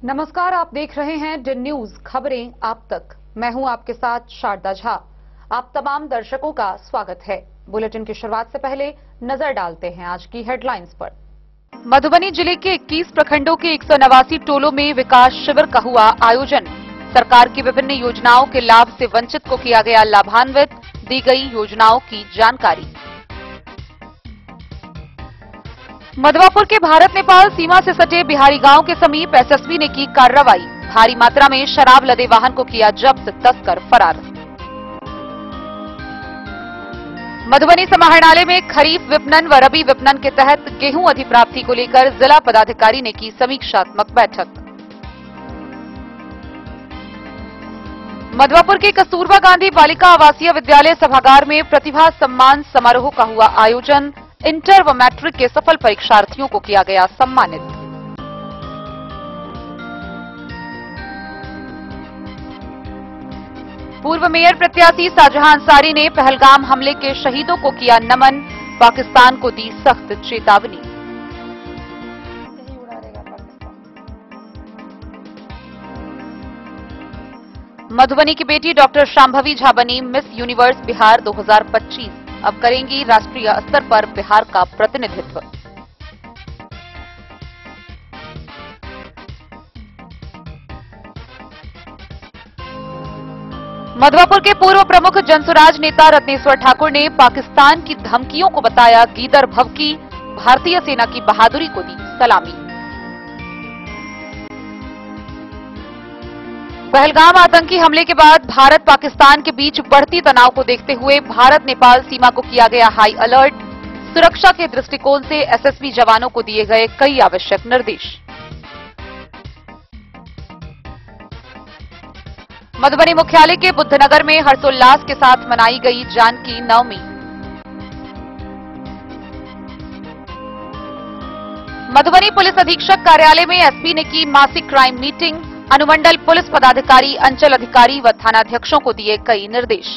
नमस्कार, आप देख रहे हैं डिन न्यूज खबरें आप तक। मैं हूं आपके साथ शारदा झा। आप तमाम दर्शकों का स्वागत है। बुलेटिन की शुरुआत से पहले नजर डालते हैं आज की हेडलाइंस पर। मधुबनी जिले के 21 प्रखंडों के 189 टोलों में विकास शिविर का हुआ आयोजन। सरकार की विभिन्न योजनाओं के लाभ से वंचित को किया गया लाभान्वित, दी गई योजनाओं की जानकारी। मधवापुर के भारत नेपाल सीमा से सटे बिहारी गांव के समीप एसएसबी ने की कार्रवाई। भारी मात्रा में शराब लदे वाहन को किया जब्त, तस्कर फरार। मधुबनी समाहरणालय में खरीफ विपणन व रबी विपणन के तहत गेहूं अधिप्राप्ति को लेकर जिला पदाधिकारी ने की समीक्षात्मक बैठक। मधवापुर के कस्तूरबा गांधी बालिका आवासीय विद्यालय सभागार में प्रतिभा सम्मान समारोह का हुआ आयोजन। इंटर व मैट्रिक के सफल परीक्षार्थियों को किया गया सम्मानित। पूर्व मेयर प्रत्याशी शाहजहां अंसारी ने पहलगाम हमले के शहीदों को किया नमन, पाकिस्तान को दी सख्त चेतावनी। मधुबनी की बेटी डॉक्टर शांभवी झा बनी मिस यूनिवर्स बिहार 2025। अब करेंगी राष्ट्रीय स्तर पर बिहार का प्रतिनिधित्व। मधवापुर के पूर्व प्रमुख जनसुराज नेता रत्नेश्वर ठाकुर ने पाकिस्तान की धमकियों को बताया गीदड़ भभकी, भारतीय सेना की बहादुरी को दी सलामी। पहलगाम आतंकी हमले के बाद भारत पाकिस्तान के बीच बढ़ती तनाव को देखते हुए भारत नेपाल सीमा को किया गया हाई अलर्ट। सुरक्षा के दृष्टिकोण से एसएसबी जवानों को दिए गए कई आवश्यक निर्देश। मधुबनी मुख्यालय के बुद्धनगर में हर्षोल्लास के साथ मनाई गई जानकी नवमी। मधुबनी पुलिस अधीक्षक कार्यालय में एसपी ने की मासिक क्राइम मीटिंग। अनुमंडल पुलिस पदाधिकारी, अंचल अधिकारी व थानाध्यक्षों को दिए कई निर्देश।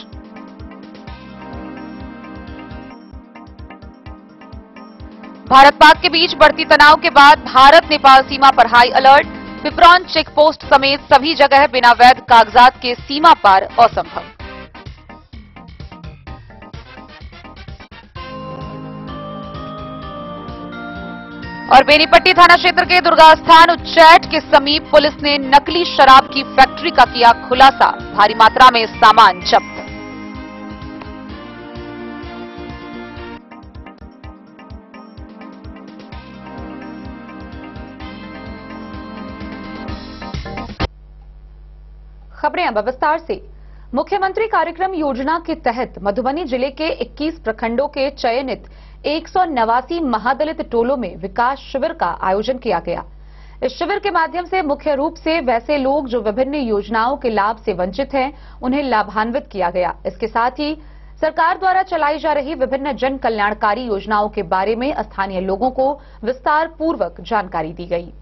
भारत पाक के बीच बढ़ती तनाव के बाद भारत नेपाल सीमा पर high alert. Pipraun check post समेत सभी जगह बिना वैध कागजात के सीमा पार असंभव। और बेनीपट्टी थाना क्षेत्र के दुर्गास्थान उच्चैठ के समीप पुलिस ने नकली शराब की फैक्ट्री का किया खुलासा। भारी मात्रा में सामान जब्त। खबरें अब विस्तार से। मुख्यमंत्री कार्यक्रम योजना के तहत मधुबनी जिले के 21 प्रखंडों के चयनित 189 महादलित टोलों में विकास शिविर का आयोजन किया गया। इस शिविर के माध्यम से मुख्य रूप से वैसे लोग जो विभिन्न योजनाओं के लाभ से वंचित हैं, उन्हें लाभान्वित किया गया। इसके साथ ही सरकार द्वारा चलाई जा रही विभिन्न जन कल्याणकारी योजनाओं के बारे में स्थानीय लोगों को विस्तार पूर्वक जानकारी दी गई।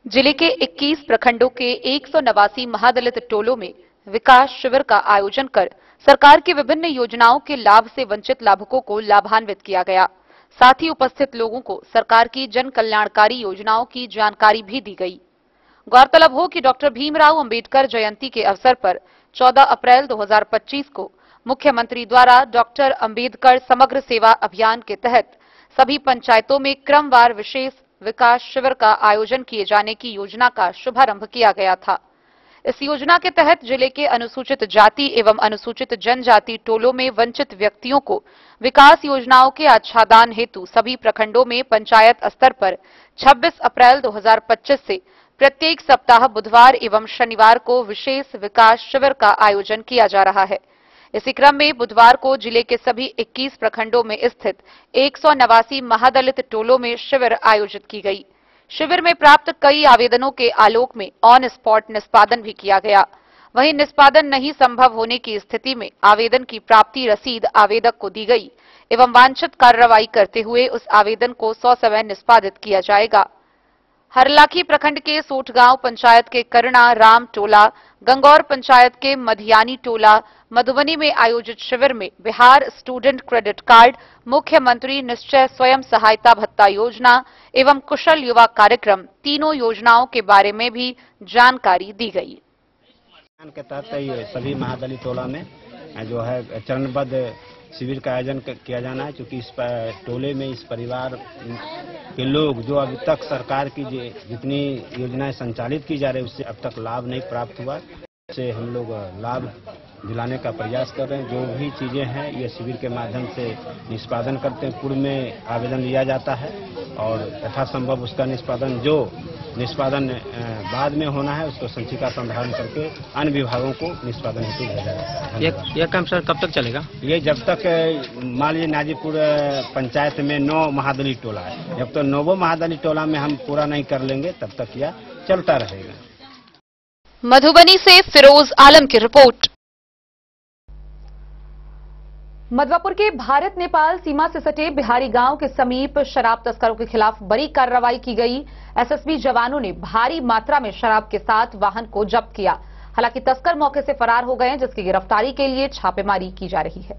जिले के 21 प्रखंडों के 189 महादलित टोलों में विकास शिविर का आयोजन कर सरकार की विभिन्न योजनाओं के लाभ से वंचित लाभुकों को लाभान्वित किया गया। साथ ही उपस्थित लोगों को सरकार की जन कल्याणकारी योजनाओं की जानकारी भी दी गई। गौरतलब हो कि डॉक्टर भीमराव अंबेडकर जयंती के अवसर पर 14 अप्रैल 2025 को मुख्यमंत्री द्वारा डॉक्टर अंबेडकर समग्र सेवा अभियान के तहत सभी पंचायतों में क्रमवार विशेष विकास शिविर का आयोजन किए जाने की योजना का शुभारंभ किया गया था। इस योजना के तहत जिले के अनुसूचित जाति एवं अनुसूचित जनजाति टोलों में वंचित व्यक्तियों को विकास योजनाओं के आच्छादन हेतु सभी प्रखंडों में पंचायत स्तर पर 26 अप्रैल 2025 से प्रत्येक सप्ताह बुधवार एवं शनिवार को विशेष विकास शिविर का आयोजन किया जा रहा है। इसी क्रम में बुधवार को जिले के सभी 21 प्रखंडों में स्थित 189 महादलित टोलों में शिविर आयोजित की गई। शिविर में प्राप्त कई आवेदनों के आलोक में ऑन स्पॉट निष्पादन भी किया गया। वहीं निष्पादन नहीं संभव होने की स्थिति में आवेदन की प्राप्ति रसीद आवेदक को दी गई एवं वांछित कार्रवाई करते हुए उस आवेदन को 100 समय निष्पादित किया जाएगा। हरलाखी प्रखंड के सोठगांव पंचायत के करना राम टोला, गंगौर पंचायत के मधियानी टोला, मधुबनी में आयोजित शिविर में बिहार स्टूडेंट क्रेडिट कार्ड, मुख्यमंत्री निश्चय स्वयं सहायता भत्ता योजना एवं कुशल युवा कार्यक्रम तीनों योजनाओं के बारे में भी जानकारी दी गई। के तहत ये सभी महादलित टोला में जो है चरणबद्ध शिविर का आयोजन किया जाना है, क्योंकि इस टोले में इस परिवार के लोग जो अभी तक सरकार की जितनी योजनाएं संचालित की जा रही है उससे अब तक लाभ नहीं प्राप्त हुआ, से हम लोग लाभ दिलाने का प्रयास कर रहे हैं। जो भी चीजें हैं ये शिविर के माध्यम से निष्पादन करते हैं। पूर्व में आवेदन लिया जाता है और यथासंभव उसका निष्पादन बाद में होना है उसको संचिका संधारण करके अन्य विभागों को निष्पादन हेतु भेजा जाता है। यह काम सर कब तक चलेगा? ये जब तक मान लीजिए नाजीपुर पंचायत में 9 महादलित टोला है, जब तक 9 महादलित टोला में हम पूरा नहीं कर लेंगे तब तक यह चलता रहेगा। मधुबनी से फिरोज आलम की रिपोर्ट। मधवापुर के भारत नेपाल सीमा से सटे बिहारी गांव के समीप शराब तस्करों के खिलाफ बड़ी कार्रवाई की गई। एसएसबी जवानों ने भारी मात्रा में शराब के साथ वाहन को जब्त किया। हालांकि तस्कर मौके से फरार हो गए हैं, जिसकी गिरफ्तारी के लिए छापेमारी की जा रही है।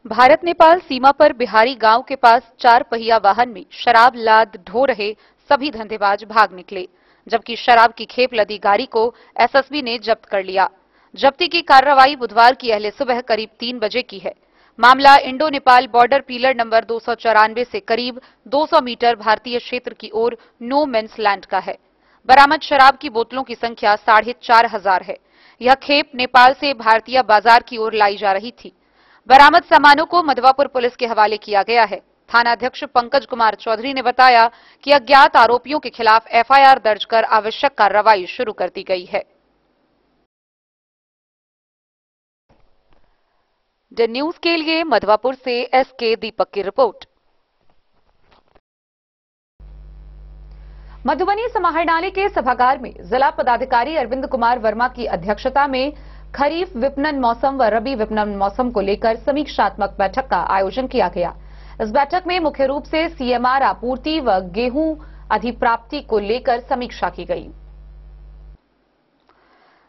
भारत नेपाल सीमा पर बिहारी गांव के पास 4 पहिया वाहन में शराब लाद ढो रहे सभी धंधेबाज भाग निकले, जबकि शराब की खेप लदी गाड़ी को एसएसबी ने जब्त कर लिया। जब्ती की कार्रवाई बुधवार की अहले सुबह करीब 3 बजे की है। मामला Indo Nepal border pillar number 294 से करीब 200 मीटर भारतीय क्षेत्र की ओर नो मेंस लैंड का है। बरामद शराब की बोतलों की संख्या 4,500 है। यह खेप नेपाल से भारतीय बाजार की ओर लाई जा रही थी। बरामद सामानों को मधवापुर पुलिस के हवाले किया गया है। थानाध्यक्ष पंकज कुमार चौधरी ने बताया कि अज्ञात आरोपियों के खिलाफ एफआईआर दर्ज कर आवश्यक कार्रवाई शुरू कर दी गई है। द न्यूज के लिए मधवापुर से एसके दीपक की रिपोर्ट। मधुबनी समाहरणालय के सभागार में जिला पदाधिकारी अरविंद कुमार वर्मा की अध्यक्षता में खरीफ विपणन मौसम व रबी विपणन मौसम को लेकर समीक्षात्मक बैठक का आयोजन किया गया। इस बैठक में मुख्य रूप से सीएमआर आपूर्ति व गेहूं अधिप्राप्ति को लेकर समीक्षा की गई।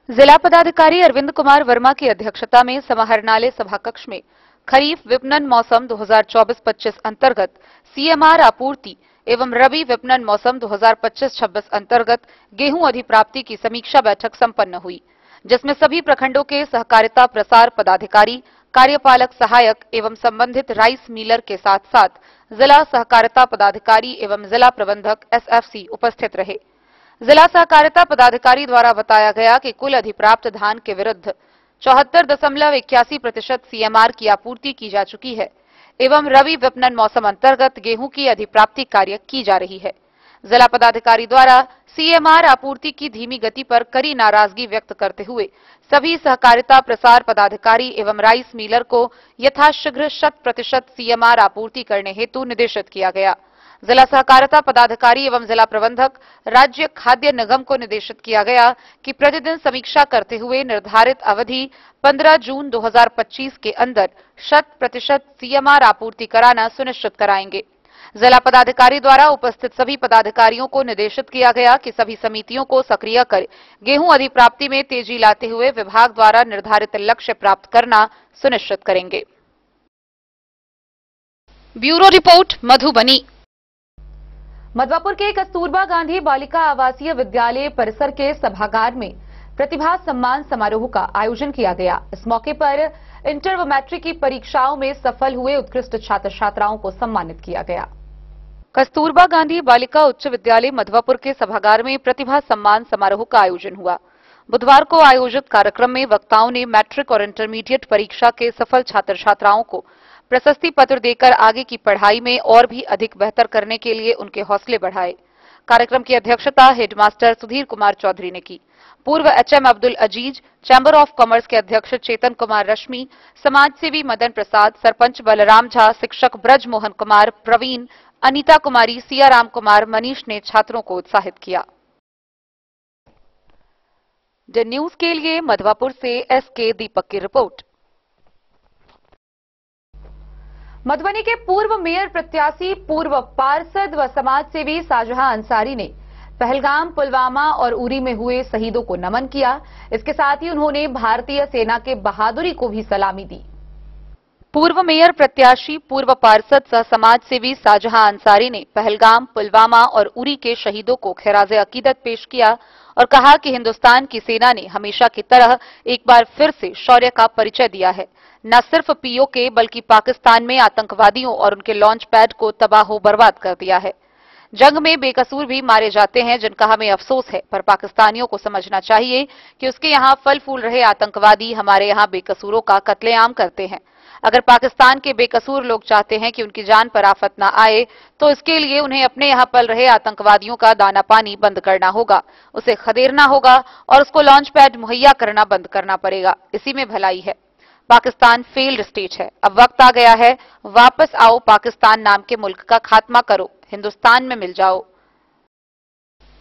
जिला पदाधिकारी अरविंद कुमार वर्मा की अध्यक्षता में समाहरणालय सभाकक्ष में खरीफ विपणन मौसम 2024-25 अंतर्गत सीएमआर आपूर्ति एवं रबी विपणन मौसम 2025-26 अंतर्गत गेहूं अधिप्राप्ति की समीक्षा बैठक संपन्न हुई, जिसमें सभी प्रखंडों के सहकारिता प्रसार पदाधिकारी, कार्यपालक सहायक एवं संबंधित राइस मिलर के साथ साथ जिला सहकारिता पदाधिकारी एवं जिला प्रबंधक एसएफसी उपस्थित रहे। जिला सहकारिता पदाधिकारी द्वारा बताया गया कि कुल अधिप्राप्त धान के विरुद्ध 74.81% सीएमआर की आपूर्ति की जा चुकी है एवं रबी विपणन मौसम अंतर्गत गेहूं की अधिप्राप्ति कार्य की जा रही है। जिला पदाधिकारी द्वारा सीएमआर आपूर्ति की धीमी गति पर कड़ी नाराजगी व्यक्त करते हुए सभी सहकारिता प्रसार पदाधिकारी एवं राइस मिलर को यथाशीघ्र 100% सीएमआर आपूर्ति करने हेतु निर्देशित किया गया। जिला सहकारिता पदाधिकारी एवं जिला प्रबंधक राज्य खाद्य निगम को निर्देशित किया गया कि प्रतिदिन समीक्षा करते हुए निर्धारित अवधि 15 जून 2025 के अंदर 100% सीएमआर आपूर्ति कराना सुनिश्चित कराएंगे। जिला पदाधिकारी द्वारा उपस्थित सभी पदाधिकारियों को निर्देशित किया गया कि सभी समितियों को सक्रिय कर गेहूं अधिप्राप्ति में तेजी लाते हुए विभाग द्वारा निर्धारित लक्ष्य प्राप्त करना सुनिश्चित करेंगे। Bureau report, Madhubani. मधवापुर के कस्तूरबा गांधी बालिका आवासीय विद्यालय परिसर के सभागार में प्रतिभा सम्मान समारोह का आयोजन किया गया। इस मौके पर इंटर व मैट्रिक की परीक्षाओं में सफल हुए उत्कृष्ट छात्र छात्राओं को सम्मानित किया गया। कस्तूरबा गांधी बालिका उच्च विद्यालय मधवापुर के सभागार में प्रतिभा सम्मान समारोह का आयोजन हुआ। बुधवार को आयोजित कार्यक्रम में वक्ताओं ने मैट्रिक और इंटरमीडिएट परीक्षा के सफल छात्र छात्राओं को प्रशस्ति पत्र देकर आगे की पढ़ाई में और भी अधिक बेहतर करने के लिए उनके हौसले बढ़ाए। कार्यक्रम की अध्यक्षता हेडमास्टर सुधीर कुमार चौधरी ने की। पूर्व HM Abdul Aziz, chamber of commerce के अध्यक्ष चेतन कुमार रश्मि, समाजसेवी मदन प्रसाद, सरपंच बलराम झा, शिक्षक ब्रज मोहन कुमार, प्रवीण, अनीता कुमारी, सियाराम कुमार, मनीष ने छात्रों को उत्साहित किया। द न्यूज के लिए मधवापुर से एसके दीपक की रिपोर्ट। मधुबनी के पूर्व मेयर प्रत्याशी, पूर्व पार्षद व समाज सेवी शाहजहां अंसारी ने पहलगाम, पुलवामा और उरी में हुए शहीदों को नमन किया। इसके साथ ही उन्होंने भारतीय सेना के बहादुरी को भी सलामी दी। पूर्व मेयर प्रत्याशी, पूर्व पार्षद सह समाज सेवी शाहजहां अंसारी ने पहलगाम, पुलवामा और उरी के शहीदों को खिराज अकीदत पेश किया और कहा कि हिंदुस्तान की सेना ने हमेशा की तरह एक बार फिर से शौर्य का परिचय दिया है। न सिर्फ पीओके बल्कि पाकिस्तान में आतंकवादियों और उनके लॉन्च पैड को तबाह बर्बाद कर दिया है। जंग में बेकसूर भी मारे जाते हैं, जिनका हमें अफसोस है, पर पाकिस्तानियों को समझना चाहिए कि उसके यहां फल फूल रहे आतंकवादी हमारे यहां बेकसूरों का कत्लेआम करते हैं। अगर पाकिस्तान के बेकसूर लोग चाहते हैं कि उनकी जान पर आफत न आए, तो इसके लिए उन्हें अपने यहां पल रहे आतंकवादियों का दाना पानी बंद करना होगा, उसे खदेड़ना होगा और उसको लॉन्च पैड मुहैया करना बंद करना पड़ेगा। इसी में भलाई है। पाकिस्तान फेल्ड स्टेट है। अब वक्त आ गया है, वापस आओ, पाकिस्तान नाम के मुल्क का खात्मा करो, हिंदुस्तान में मिल जाओ।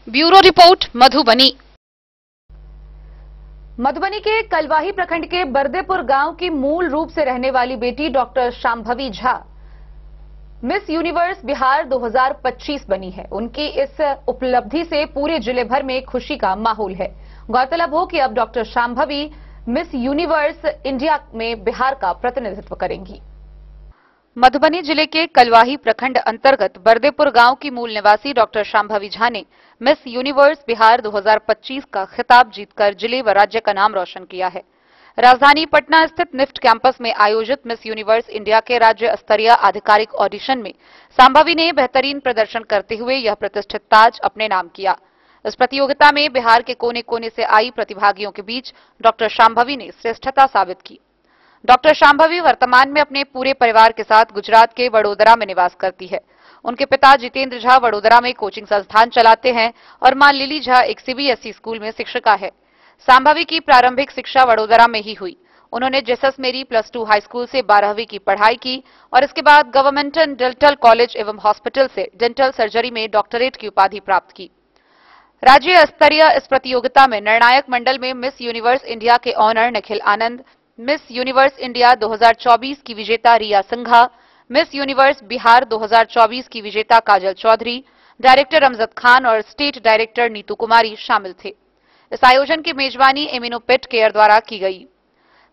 Bureau report, Madhubani. मधुबनी के कलवाही प्रखंड के बरदेपुर गांव की मूल रूप से रहने वाली बेटी doctor Shambhavi Jha miss universe Bihar 2025 बनी है। उनकी इस उपलब्धि से पूरे जिले भर में खुशी का माहौल है। गौरतलब हो कि अब doctor Shambhavi miss universe India में बिहार का प्रतिनिधित्व करेंगी। मधुबनी जिले के कलवाही प्रखंड अंतर्गत बरदेपुर गांव की मूल निवासी डॉक्टर शांभवी झा ने मिस यूनिवर्स बिहार 2025 का खिताब जीतकर जिले व राज्य का नाम रोशन किया है। राजधानी पटना स्थित निफ्ट कैंपस में आयोजित मिस यूनिवर्स इंडिया के राज्य स्तरीय आधिकारिक ऑडिशन में शांभवी ने बेहतरीन प्रदर्शन करते हुए यह प्रतिष्ठित ताज अपने नाम किया। इस प्रतियोगिता में बिहार के कोने कोने से आई प्रतिभागियों के बीच डॉक्टर शांभवी ने श्रेष्ठता साबित की। डॉक्टर शांभवी वर्तमान में अपने पूरे परिवार के साथ गुजरात के वडोदरा में निवास करती है। उनके पिता जितेंद्र झा वडोदरा में कोचिंग संस्थान चलाते हैं और मां लिली झा एक सीबीएसई स्कूल में शिक्षिका है। शांभवी की प्रारंभिक शिक्षा वडोदरा में ही हुई। उन्होंने जेसस मेरी +2 हाई स्कूल से 12वीं की पढ़ाई की और इसके बाद गवर्नमेंट डेंटल कॉलेज एवं हॉस्पिटल से डेंटल सर्जरी में डॉक्टरेट की उपाधि प्राप्त की। राज्य स्तरीय इस प्रतियोगिता में निर्णायक मंडल में मिस यूनिवर्स इंडिया के honour Nikhil Anand, miss universe India 2024 की विजेता रिया सिंघा, मिस यूनिवर्स बिहार 2024 की विजेता काजल चौधरी, डायरेक्टर अमजद खान और स्टेट डायरेक्टर नीतू कुमारी शामिल थे। इस आयोजन की मेजबानी इम्यूनोपेट केयर द्वारा की गई।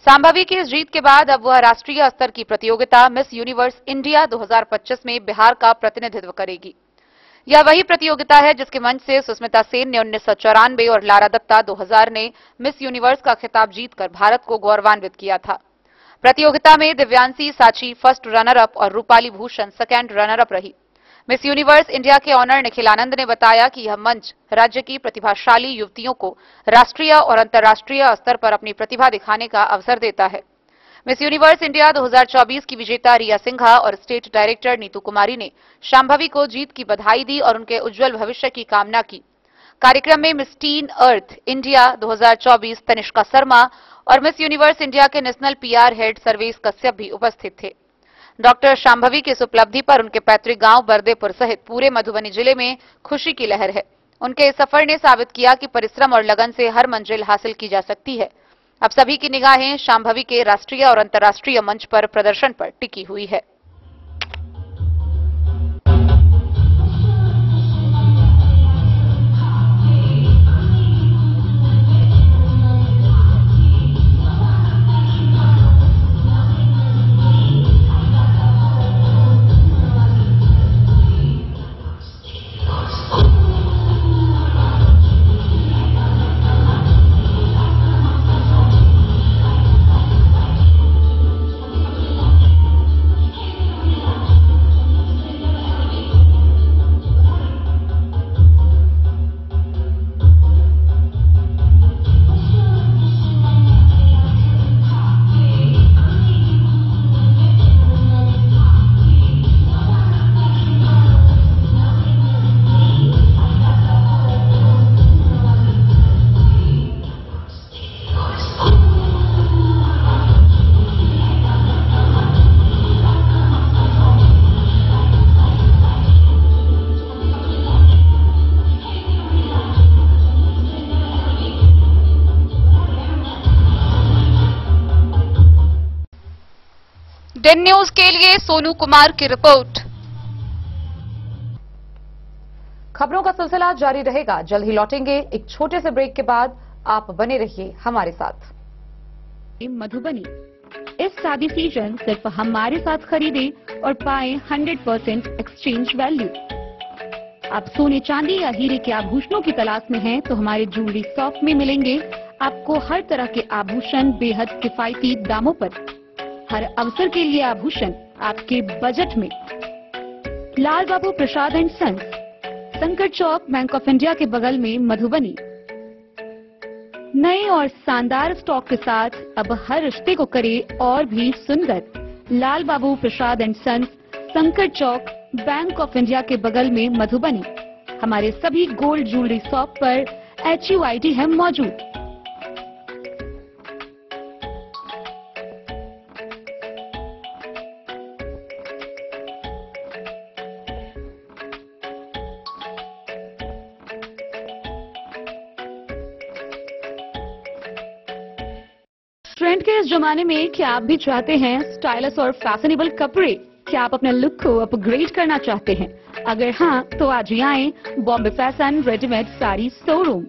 शांभवी की इस जीत के बाद अब वह राष्ट्रीय स्तर की प्रतियोगिता मिस यूनिवर्स इंडिया 2025 में बिहार का प्रतिनिधित्व करेगी। यह वही प्रतियोगिता है जिसके मंच से सुष्मिता सेन ने 1994 और लारा दत्ता 2000 ने मिस यूनिवर्स का खिताब जीतकर भारत को गौरवान्वित किया था। प्रतियोगिता में दिव्यांशी साची फर्स्ट रनर अप और Rupali Bhushan second runner up रही। मिस यूनिवर्स इंडिया के ऑनर निखिल आनंद ने बताया कि यह मंच राज्य की प्रतिभाशाली युवतियों को राष्ट्रीय और अंतर्राष्ट्रीय स्तर पर अपनी प्रतिभा दिखाने का अवसर देता है। मिस यूनिवर्स इंडिया 2024 की विजेता रिया सिंघा और स्टेट डायरेक्टर नीतू कुमारी ने शांभवी को जीत की बधाई दी और उनके उज्जवल भविष्य की कामना की। कार्यक्रम में मिस टीन अर्थ इंडिया 2024 तनिष्का शर्मा और मिस यूनिवर्स इंडिया के national PR head Sarvesh Kashyap भी उपस्थित थे। डॉक्टर शांभवी की इस उपलब्धि पर उनके पैतृक गांव बरदेपुर सहित पूरे मधुबनी जिले में खुशी की लहर है। उनके इस सफर ने साबित किया कि परिश्रम और लगन से हर मंजिल हासिल की जा सकती है। अब सभी की निगाहें शांभवी के राष्ट्रीय और अंतर्राष्ट्रीय मंच पर प्रदर्शन पर टिकी हुई है। डेन न्यूज के लिए सोनू कुमार की रिपोर्ट। खबरों का सिलसिला जारी रहेगा, जल्द ही लौटेंगे एक छोटे से ब्रेक के बाद। आप बने रहिए हमारे साथ। मधुबनी इस शादी सीजन सिर्फ हमारे साथ खरीदे और पाए 100% एक्सचेंज वैल्यू। आप सोने चांदी या हीरे के आभूषणों की तलाश में हैं तो हमारे ज्वेलरी शॉप में मिलेंगे आपको हर तरह के आभूषण बेहद किफायती दामों पर। हर अवसर के लिए आभूषण आपके बजट में। लाल बाबू प्रसाद एंड सन्स, संकट चौक, बैंक ऑफ इंडिया के बगल में, मधुबनी। नए और शानदार स्टॉक के साथ अब हर रिश्ते को करे और भी सुंदर। लाल बाबू प्रसाद एंड सन्स, संकट चौक, बैंक ऑफ इंडिया के बगल में, मधुबनी। हमारे सभी गोल्ड ज्वेलरी शॉप पर HUID है मौजूद। ट्रेंड के इस जमाने में क्या आप भी चाहते हैं स्टाइलिश और फैशनेबल कपड़े? क्या आप अपने लुक को अपग्रेड करना चाहते हैं? अगर हाँ, तो आज ही आएं Bombay fashion readymade sari showroom.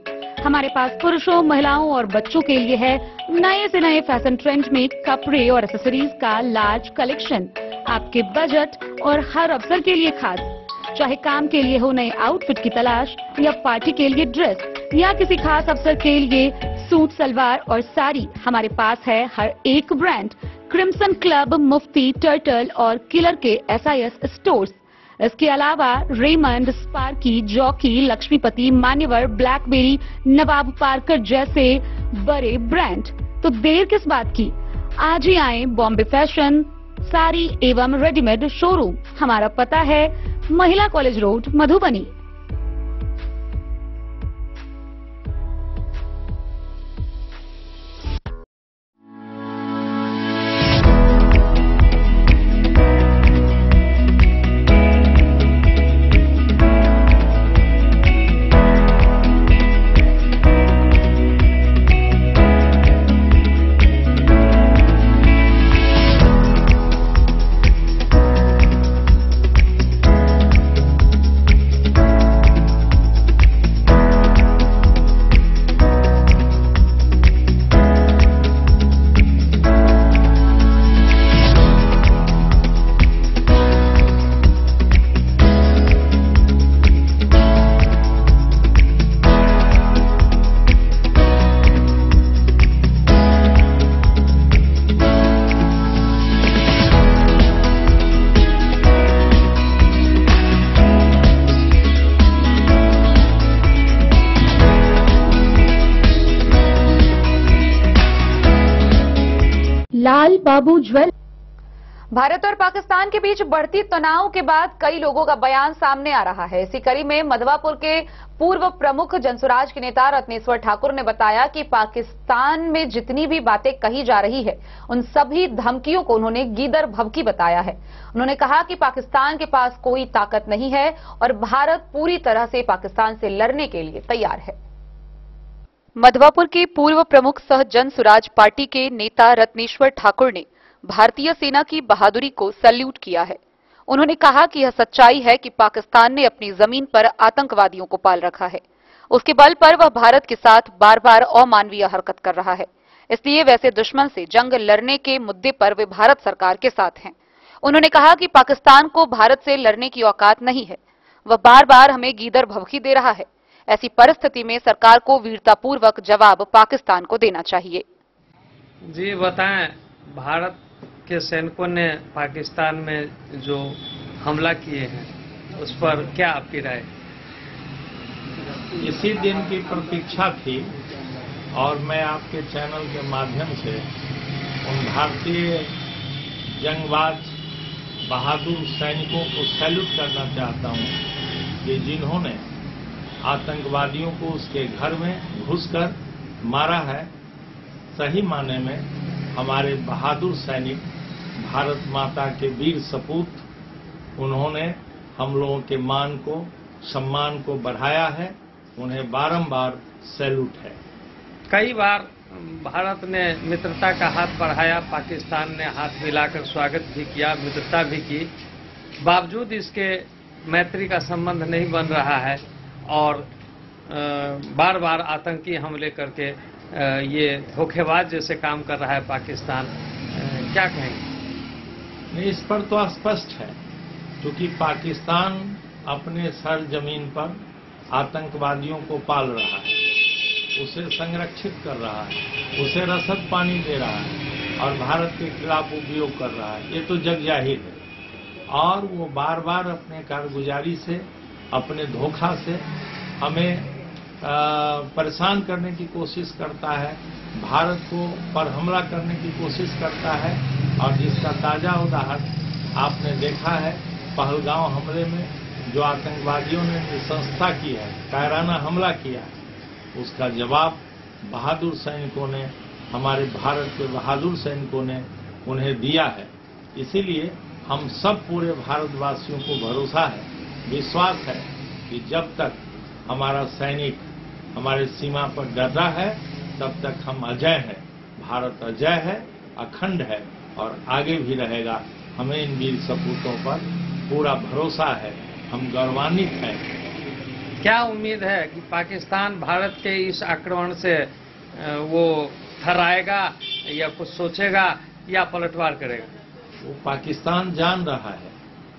हमारे पास पुरुषों, महिलाओं और बच्चों के लिए है नए से नए फैशन ट्रेंड में कपड़े और एक्सेसरीज का लार्ज कलेक्शन। आपके बजट और हर अवसर के लिए खास। चाहे काम के लिए हो नए आउटफिट की तलाश, या पार्टी के लिए ड्रेस, या किसी खास अवसर के लिए सूट, सलवार और साड़ी, हमारे पास है हर एक ब्रांड। क्रिम्सन क्लब, मुफ्ती, टर्टल और किलर के SIS स्टोर्स। इसके अलावा रेमंड, स्पार्की, जॉकी, लक्ष्मीपति, मान्यवर, ब्लैकबेरी, नवाब पार्कर जैसे बड़े ब्रांड। तो देर किस बात की, आज ही आए बॉम्बे फैशन साड़ी एवं रेडीमेड शोरूम। हमारा पता है महिला कॉलेज रोड, मधुबनी। लाल बाबू ज्वेल। भारत और पाकिस्तान के बीच बढ़ती तनाव के बाद कई लोगों का बयान सामने आ रहा है। इसी कड़ी में मधवापुर के पूर्व प्रमुख जनसुराज के नेता रत्नेश्वर ठाकुर ने बताया कि पाकिस्तान में जितनी भी बातें कही जा रही है, उन सभी धमकियों को उन्होंने गीदड़ भभकी बताया है। उन्होंने कहा कि पाकिस्तान के पास कोई ताकत नहीं है और भारत पूरी तरह से पाकिस्तान से लड़ने के लिए तैयार है। मधवापुर के पूर्व प्रमुख सह जनसुराज पार्टी के नेता रत्नेश्वर ठाकुर ने भारतीय सेना की बहादुरी को सैल्यूट किया है। उन्होंने कहा कि यह सच्चाई है कि पाकिस्तान ने अपनी जमीन पर आतंकवादियों को पाल रखा है। उसके बल पर वह भारत के साथ बार बार अमानवीय हरकत कर रहा है। इसलिए वैसे दुश्मन से जंग लड़ने के मुद्दे पर वे भारत सरकार के साथ हैं। उन्होंने कहा कि पाकिस्तान को भारत से लड़ने की औकात नहीं है। वह बार बार हमें गीदड़ भभकी दे रहा है। ऐसी परिस्थिति में सरकार को वीरतापूर्वक जवाब पाकिस्तान को देना चाहिए। जी बताएं, भारत के सैनिकों ने पाकिस्तान में जो हमला किए हैं उस पर क्या आपकी राय? इसी दिन की प्रतीक्षा थी और मैं आपके चैनल के माध्यम से उन भारतीय जंगबाज बहादुर सैनिकों को सैल्यूट करना चाहता हूं कि जिन्होंने आतंकवादियों को उसके घर में घुसकर मारा है। सही माने में हमारे बहादुर सैनिक भारत माता के वीर सपूत, उन्होंने हम लोगों के मान को, सम्मान को बढ़ाया है। उन्हें बारंबार सैल्यूट है। कई बार भारत ने मित्रता का हाथ बढ़ाया, पाकिस्तान ने हाथ मिलाकर स्वागत भी किया, मित्रता भी की। बावजूद इसके मैत्री का संबंध नहीं बन रहा है और बार बार आतंकी हमले करके ये धोखेबाज जैसे काम कर रहा है पाकिस्तान। क्या कहेंगे? नहीं, इस पर तो स्पष्ट है, क्योंकि पाकिस्तान अपने सर जमीन पर आतंकवादियों को पाल रहा है, उसे संरक्षित कर रहा है, उसे रसद पानी दे रहा है और भारत के खिलाफ उपयोग कर रहा है। ये तो जग जाहिर है। और वो बार बार अपने कारगुजारी से, अपने धोखा से हमें परेशान करने की कोशिश करता है, भारत को पर हमला करने की कोशिश करता है। और जिसका ताजा उदाहरण आपने देखा है, पहलगांव हमले में जो आतंकवादियों ने निशंसता की है, कायराना हमला किया है, उसका जवाब बहादुर सैनिकों ने, हमारे भारत के बहादुर सैनिकों ने उन्हें दिया है। इसीलिए हम सब पूरे भारतवासियों को भरोसा है, विश्वास है कि जब तक हमारा सैनिक हमारे सीमा पर डटा है, तब तक हम अजय हैं। भारत अजय है, अखंड है और आगे भी रहेगा। हमें इन वीर सपूतों पर पूरा भरोसा है, हम गौरवान्वित हैं। क्या उम्मीद है कि पाकिस्तान भारत के इस आक्रमण से वो थर्राएगा या कुछ सोचेगा या पलटवार करेगा? वो पाकिस्तान जान रहा है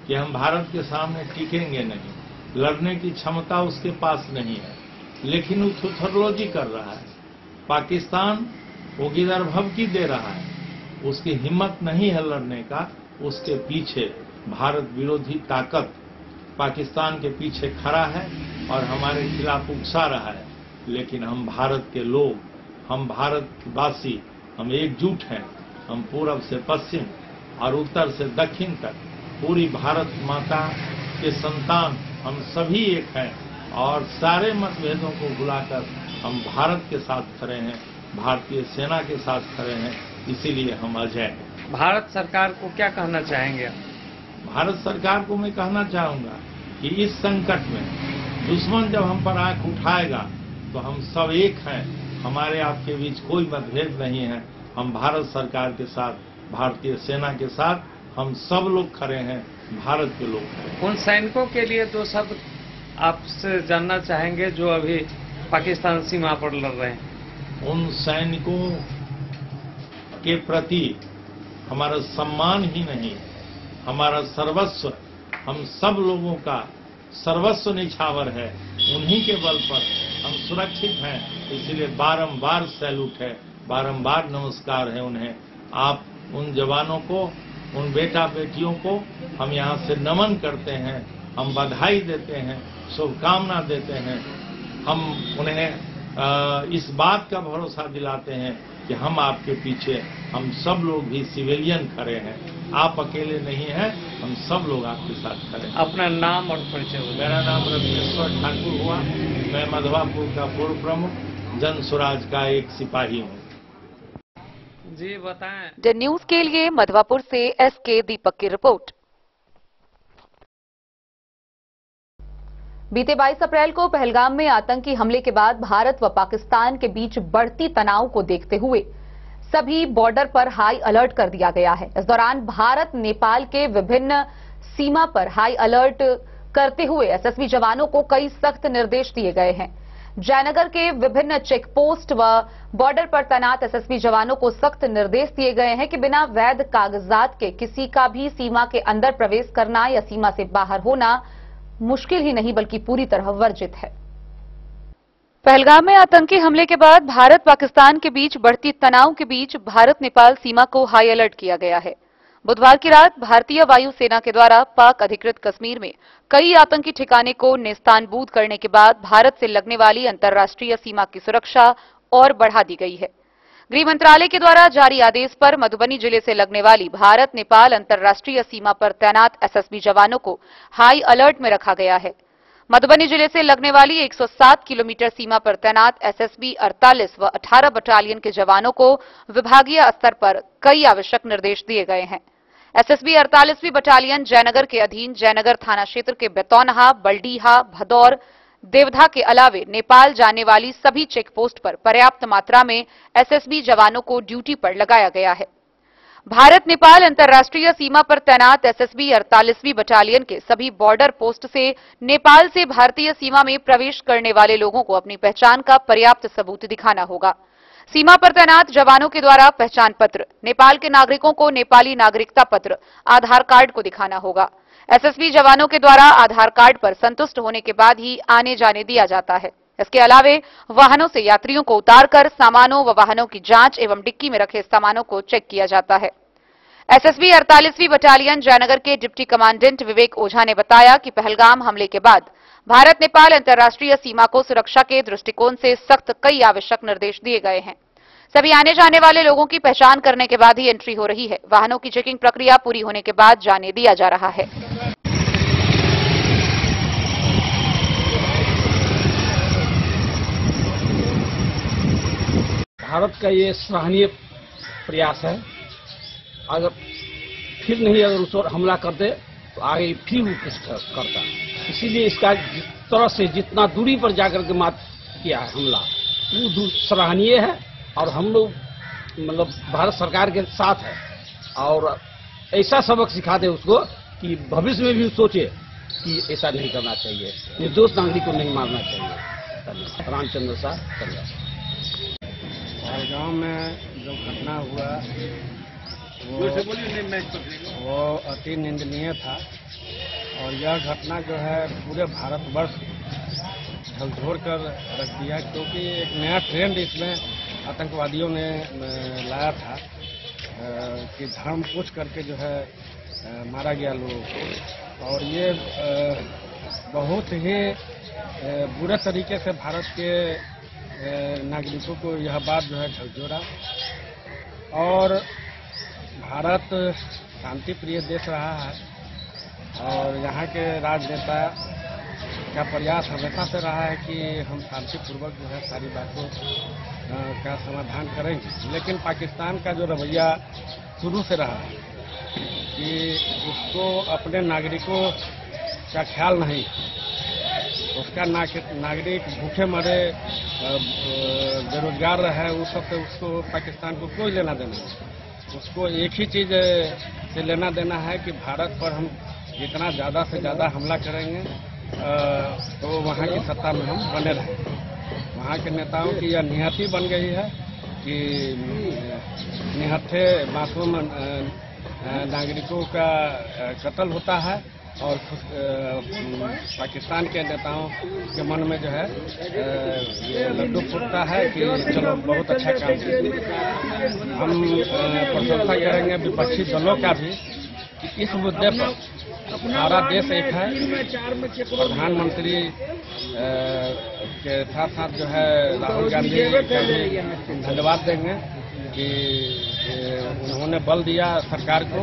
कि हम भारत के सामने टिकेंगे नहीं, लड़ने की क्षमता उसके पास नहीं है, लेकिन वो थुथरलोजी कर रहा है। पाकिस्तान वो गिदर भभकी दे रहा है, उसकी हिम्मत नहीं है लड़ने का। उसके पीछे भारत विरोधी ताकत पाकिस्तान के पीछे खड़ा है और हमारे खिलाफ उकसा रहा है। लेकिन हम भारत के लोग, हम भारतवासी, हम एकजुट हैं। हम पूरब से पश्चिम और उत्तर से दक्षिण तक पूरी भारत माता के संतान हम सभी एक हैं और सारे मतभेदों को भुलाकर हम भारत के साथ खड़े हैं, भारतीय सेना के साथ खड़े हैं। इसीलिए हम अजय हैं। भारत सरकार को क्या कहना चाहेंगे? भारत सरकार को मैं कहना चाहूंगा कि इस संकट में दुश्मन जब हम पर आंख उठाएगा तो हम सब एक हैं, हमारे आपके बीच कोई मतभेद नहीं है। हम भारत सरकार के साथ, भारतीय सेना के साथ हम सब लोग खड़े हैं, भारत के लोग खड़े। उन सैनिकों के लिए दो शब्द आपसे जानना चाहेंगे जो अभी पाकिस्तान सीमा पर लड़ रहे हैं। उन सैनिकों के प्रति हमारा सम्मान ही नहीं, हमारा सर्वस्व, हम सब लोगों का सर्वस्व निछावर है। उन्हीं के बल पर हम सुरक्षित हैं। इसलिए बारंबार सैल्यूट है, बारंबार नमस्कार है उन्हें। आप उन जवानों को, उन बेटा बेटियों को हम यहाँ से नमन करते हैं, हम बधाई देते हैं, शुभकामना देते हैं। हम उन्हें इस बात का भरोसा दिलाते हैं कि हम आपके पीछे, हम सब लोग भी सिविलियन खड़े हैं। आप अकेले नहीं हैं, हम सब लोग आपके साथ खड़े हैं। अपना नाम और परिचय? मेरा नाम रत्नेश्वर ठाकुर हुआ। मैं मधवापुर का पूर्व प्रमुख, जन स्वराज का एक सिपाही हूँ। जी बताएं। द न्यूज के लिए मधवापुर से एसके दीपक की रिपोर्ट। बीते 22 अप्रैल को पहलगाम में आतंकी हमले के बाद भारत व पाकिस्तान के बीच बढ़ती तनाव को देखते हुए सभी बॉर्डर पर हाई अलर्ट कर दिया गया है। इस दौरान भारत नेपाल के विभिन्न सीमा पर हाई अलर्ट करते हुए एसएसबी जवानों को कई सख्त निर्देश दिए गए हैं। जयनगर के विभिन्न चेक पोस्ट व बॉर्डर पर तैनात एसएसबी जवानों को सख्त निर्देश दिए गए हैं कि बिना वैध कागजात के किसी का भी सीमा के अंदर प्रवेश करना या सीमा से बाहर होना मुश्किल ही नहीं बल्कि पूरी तरह वर्जित है। पहलगाम में आतंकी हमले के बाद भारत पाकिस्तान के बीच बढ़ती तनाव के बीच भारत नेपाल सीमा को हाई अलर्ट किया गया है। बुधवार की रात भारतीय वायुसेना के द्वारा पाक अधिकृत कश्मीर में कई आतंकी ठिकाने को नेस्तानबूद करने के बाद भारत से लगने वाली अंतर्राष्ट्रीय सीमा की सुरक्षा और बढ़ा दी गई है। गृह मंत्रालय के द्वारा जारी आदेश पर मधुबनी जिले से लगने वाली भारत नेपाल अंतर्राष्ट्रीय सीमा पर तैनात एसएसबी जवानों को हाई अलर्ट में रखा गया है। मधुबनी जिले से लगने वाली 107 किलोमीटर सीमा पर तैनात एसएसबी 48 व 18 बटालियन के जवानों को विभागीय स्तर पर कई आवश्यक निर्देश दिए गए हैं। एसएसबी 48वीं बटालियन जयनगर के अधीन जयनगर थाना क्षेत्र के बेतौनहा, बल्डीहा, भदौर, देवधा के अलावे नेपाल जाने वाली सभी चेक पोस्ट पर पर्याप्त मात्रा में एसएसबी जवानों को ड्यूटी पर लगाया गया है। भारत नेपाल अंतर्राष्ट्रीय सीमा पर तैनात एसएसबी 48वीं बटालियन के सभी बॉर्डर पोस्ट से नेपाल से भारतीय सीमा में प्रवेश करने वाले लोगों को अपनी पहचान का पर्याप्त सबूत दिखाना होगा। सीमा पर तैनात जवानों के द्वारा पहचान पत्र, नेपाल के नागरिकों को नेपाली नागरिकता पत्र, आधार कार्ड को दिखाना होगा। एसएसबी जवानों के द्वारा आधार कार्ड पर संतुष्ट होने के बाद ही आने जाने दिया जाता है। इसके अलावे वाहनों से यात्रियों को उतारकर सामानों व वाहनों की जांच एवं डिक्की में रखे सामानों को चेक किया जाता है। एसएसबी 48वीं बटालियन जयनगर के डिप्टी कमांडेंट विवेक ओझा ने बताया कि पहलगाम हमले के बाद भारत नेपाल अंतर्राष्ट्रीय सीमा को सुरक्षा के दृष्टिकोण से सख्त कई आवश्यक निर्देश दिए गए हैं। सभी आने जाने वाले लोगों की पहचान करने के बाद ही एंट्री हो रही है। वाहनों की चेकिंग प्रक्रिया पूरी होने के बाद जाने दिया जा रहा है। भारत का ये सराहनीय प्रयास है। अगर फिर नहीं अगर उस पर हमला करते तो आगे फिर वो कुछ करता। इसीलिए इसका जिस तरह से जितना दूरी पर जाकर के मात किया है हमला, वो सराहनीय है और हम लोग मतलब भारत सरकार के साथ है और ऐसा सबक सिखा दे उसको कि भविष्य में भी सोचे कि ऐसा नहीं करना चाहिए, निर्दोष नागरिक को नहीं मारना चाहिए। रामचंद्र शाह गांव में जो घटना हुआ वो अति निंदनीय था और यह घटना जो है पूरे भारतवर्ष झकझोर कर रख दिया, क्योंकि एक नया ट्रेंड इसमें आतंकवादियों ने लाया था कि धर्म पूछ करके जो है मारा गया लोगों को। और ये बहुत ही बुरे तरीके से भारत के नागरिकों को यह बात जो है झकझोरा। और भारत शांति प्रिय देश रहा है और यहाँ के राजनेता का प्रयास हमेशा से रहा है कि हम शांतिपूर्वक जो है सारी बातों का समाधान करेंगे। लेकिन पाकिस्तान का जो रवैया शुरू से रहा है कि उसको अपने नागरिकों का ख्याल नहीं, उसका नागरिक भूखे मरे बेरोजगार रहे उस सब से उसको पाकिस्तान को कोई लेना देना नहीं। उसको एक ही चीज़ से लेना देना है कि भारत पर हम जितना ज़्यादा से ज़्यादा हमला करेंगे तो वहाँ की सत्ता में हम बने रहें। वहाँ के नेताओं की यह नियति बन गई है कि निहत्थे मासूम नागरिकों का कत्ल होता है और पाकिस्तान के नेताओं के मन में जो है लड्डू फूटता है कि चलो बहुत अच्छा काम किया। हम प्रशंसा करेंगे विपक्षी दलों का भी कि इस मुद्दे पर सारा देश एक है। प्रधानमंत्री के साथ साथ जो है राहुल गांधी का भी धन्यवाद देंगे कि उन्होंने बल दिया सरकार को।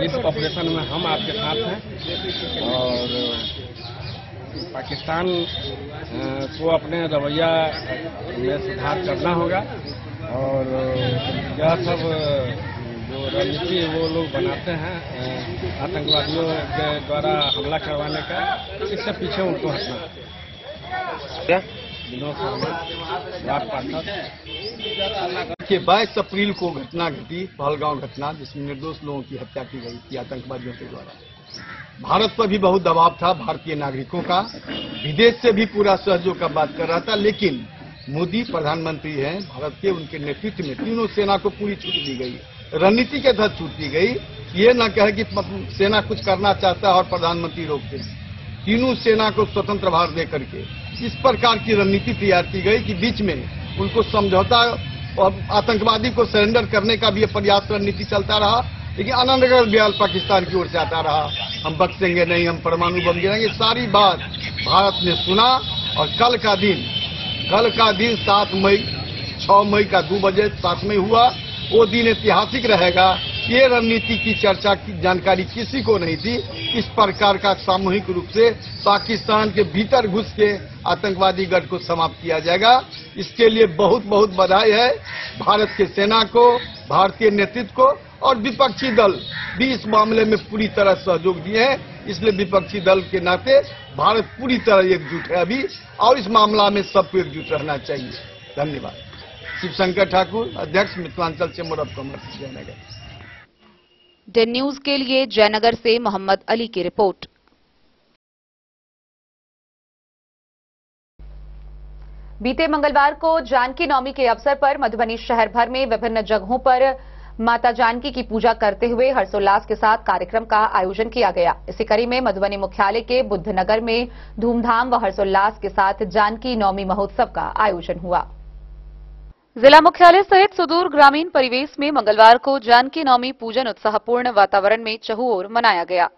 इस ऑपरेशन में हम आपके साथ हैं और पाकिस्तान को अपने रवैया में सुधार करना होगा। और यह सब जो रणनीति वो लोग बनाते हैं आतंकवादियों के द्वारा हमला करवाने का, इससे पीछे उनको हटना। विनोद शर्मा, वार्ड पार्षद। के 22 अप्रैल को घटना घटी, पहलगांव घटना, जिसमें निर्दोष लोगों की हत्या की गई थी आतंकवादियों के द्वारा। भारत पर भी बहुत दबाव था भारतीय नागरिकों का, विदेश से भी पूरा सहयोग का बात कर रहा था। लेकिन मोदी प्रधानमंत्री हैं भारत के, उनके नेतृत्व में तीनों सेना को पूरी छूट दी गई, रणनीति के तहत छूट दी गई। ये न कहे कि सेना कुछ करना चाहता है और प्रधानमंत्री रोकते हैं। तीनों सेना को स्वतंत्र भार दे करके इस प्रकार की रणनीति तैयार की गई कि बीच में उनको समझौता और आतंकवादी को सरेंडर करने का भी प्रयास रणनीति चलता रहा। लेकिन अनंतगर बयान पाकिस्तान की ओर से आता रहा, हम बख्शेंगे नहीं, हम परमाणु बम गिराएंगे। सारी बात भारत ने सुना और कल का दिन 7 मई 6 मई का 2 बजे 7 मई हुआ। वो दिन ऐतिहासिक रहेगा। ये रणनीति की चर्चा की जानकारी किसी को नहीं थी। इस प्रकार का सामूहिक रूप से पाकिस्तान के भीतर घुस के आतंकवादी गढ़ को समाप्त किया जाएगा। इसके लिए बहुत बहुत बधाई है भारत के सेना को, भारतीय नेतृत्व को, और विपक्षी दल भी इस मामले में पूरी तरह सहयोग दिए हैं। इसलिए विपक्षी दल के नाते भारत पूरी तरह एकजुट है अभी, और इस मामला में सबको एकजुट रहना चाहिए। धन्यवाद। शिवशंकर ठाकुर, अध्यक्ष Mithilanchal chamber of commerce, Jaynagar. Den news के लिए जयनगर से मोहम्मद अली की रिपोर्ट। बीते मंगलवार को जानकी नवमी के अवसर पर मधुबनी शहर भर में विभिन्न जगहों पर माता जानकी की पूजा करते हुए हर्षोल्लास के साथ कार्यक्रम का आयोजन किया गया। इसी कड़ी में मधुबनी मुख्यालय के बुद्धनगर में धूमधाम व हर्षोल्लास के साथ जानकी नवमी महोत्सव का आयोजन हुआ। जिला मुख्यालय सहित सुदूर ग्रामीण परिवेश में मंगलवार को जानकी नवमी पूजन उत्साहपूर्ण वातावरण में चहुओर मनाया गया।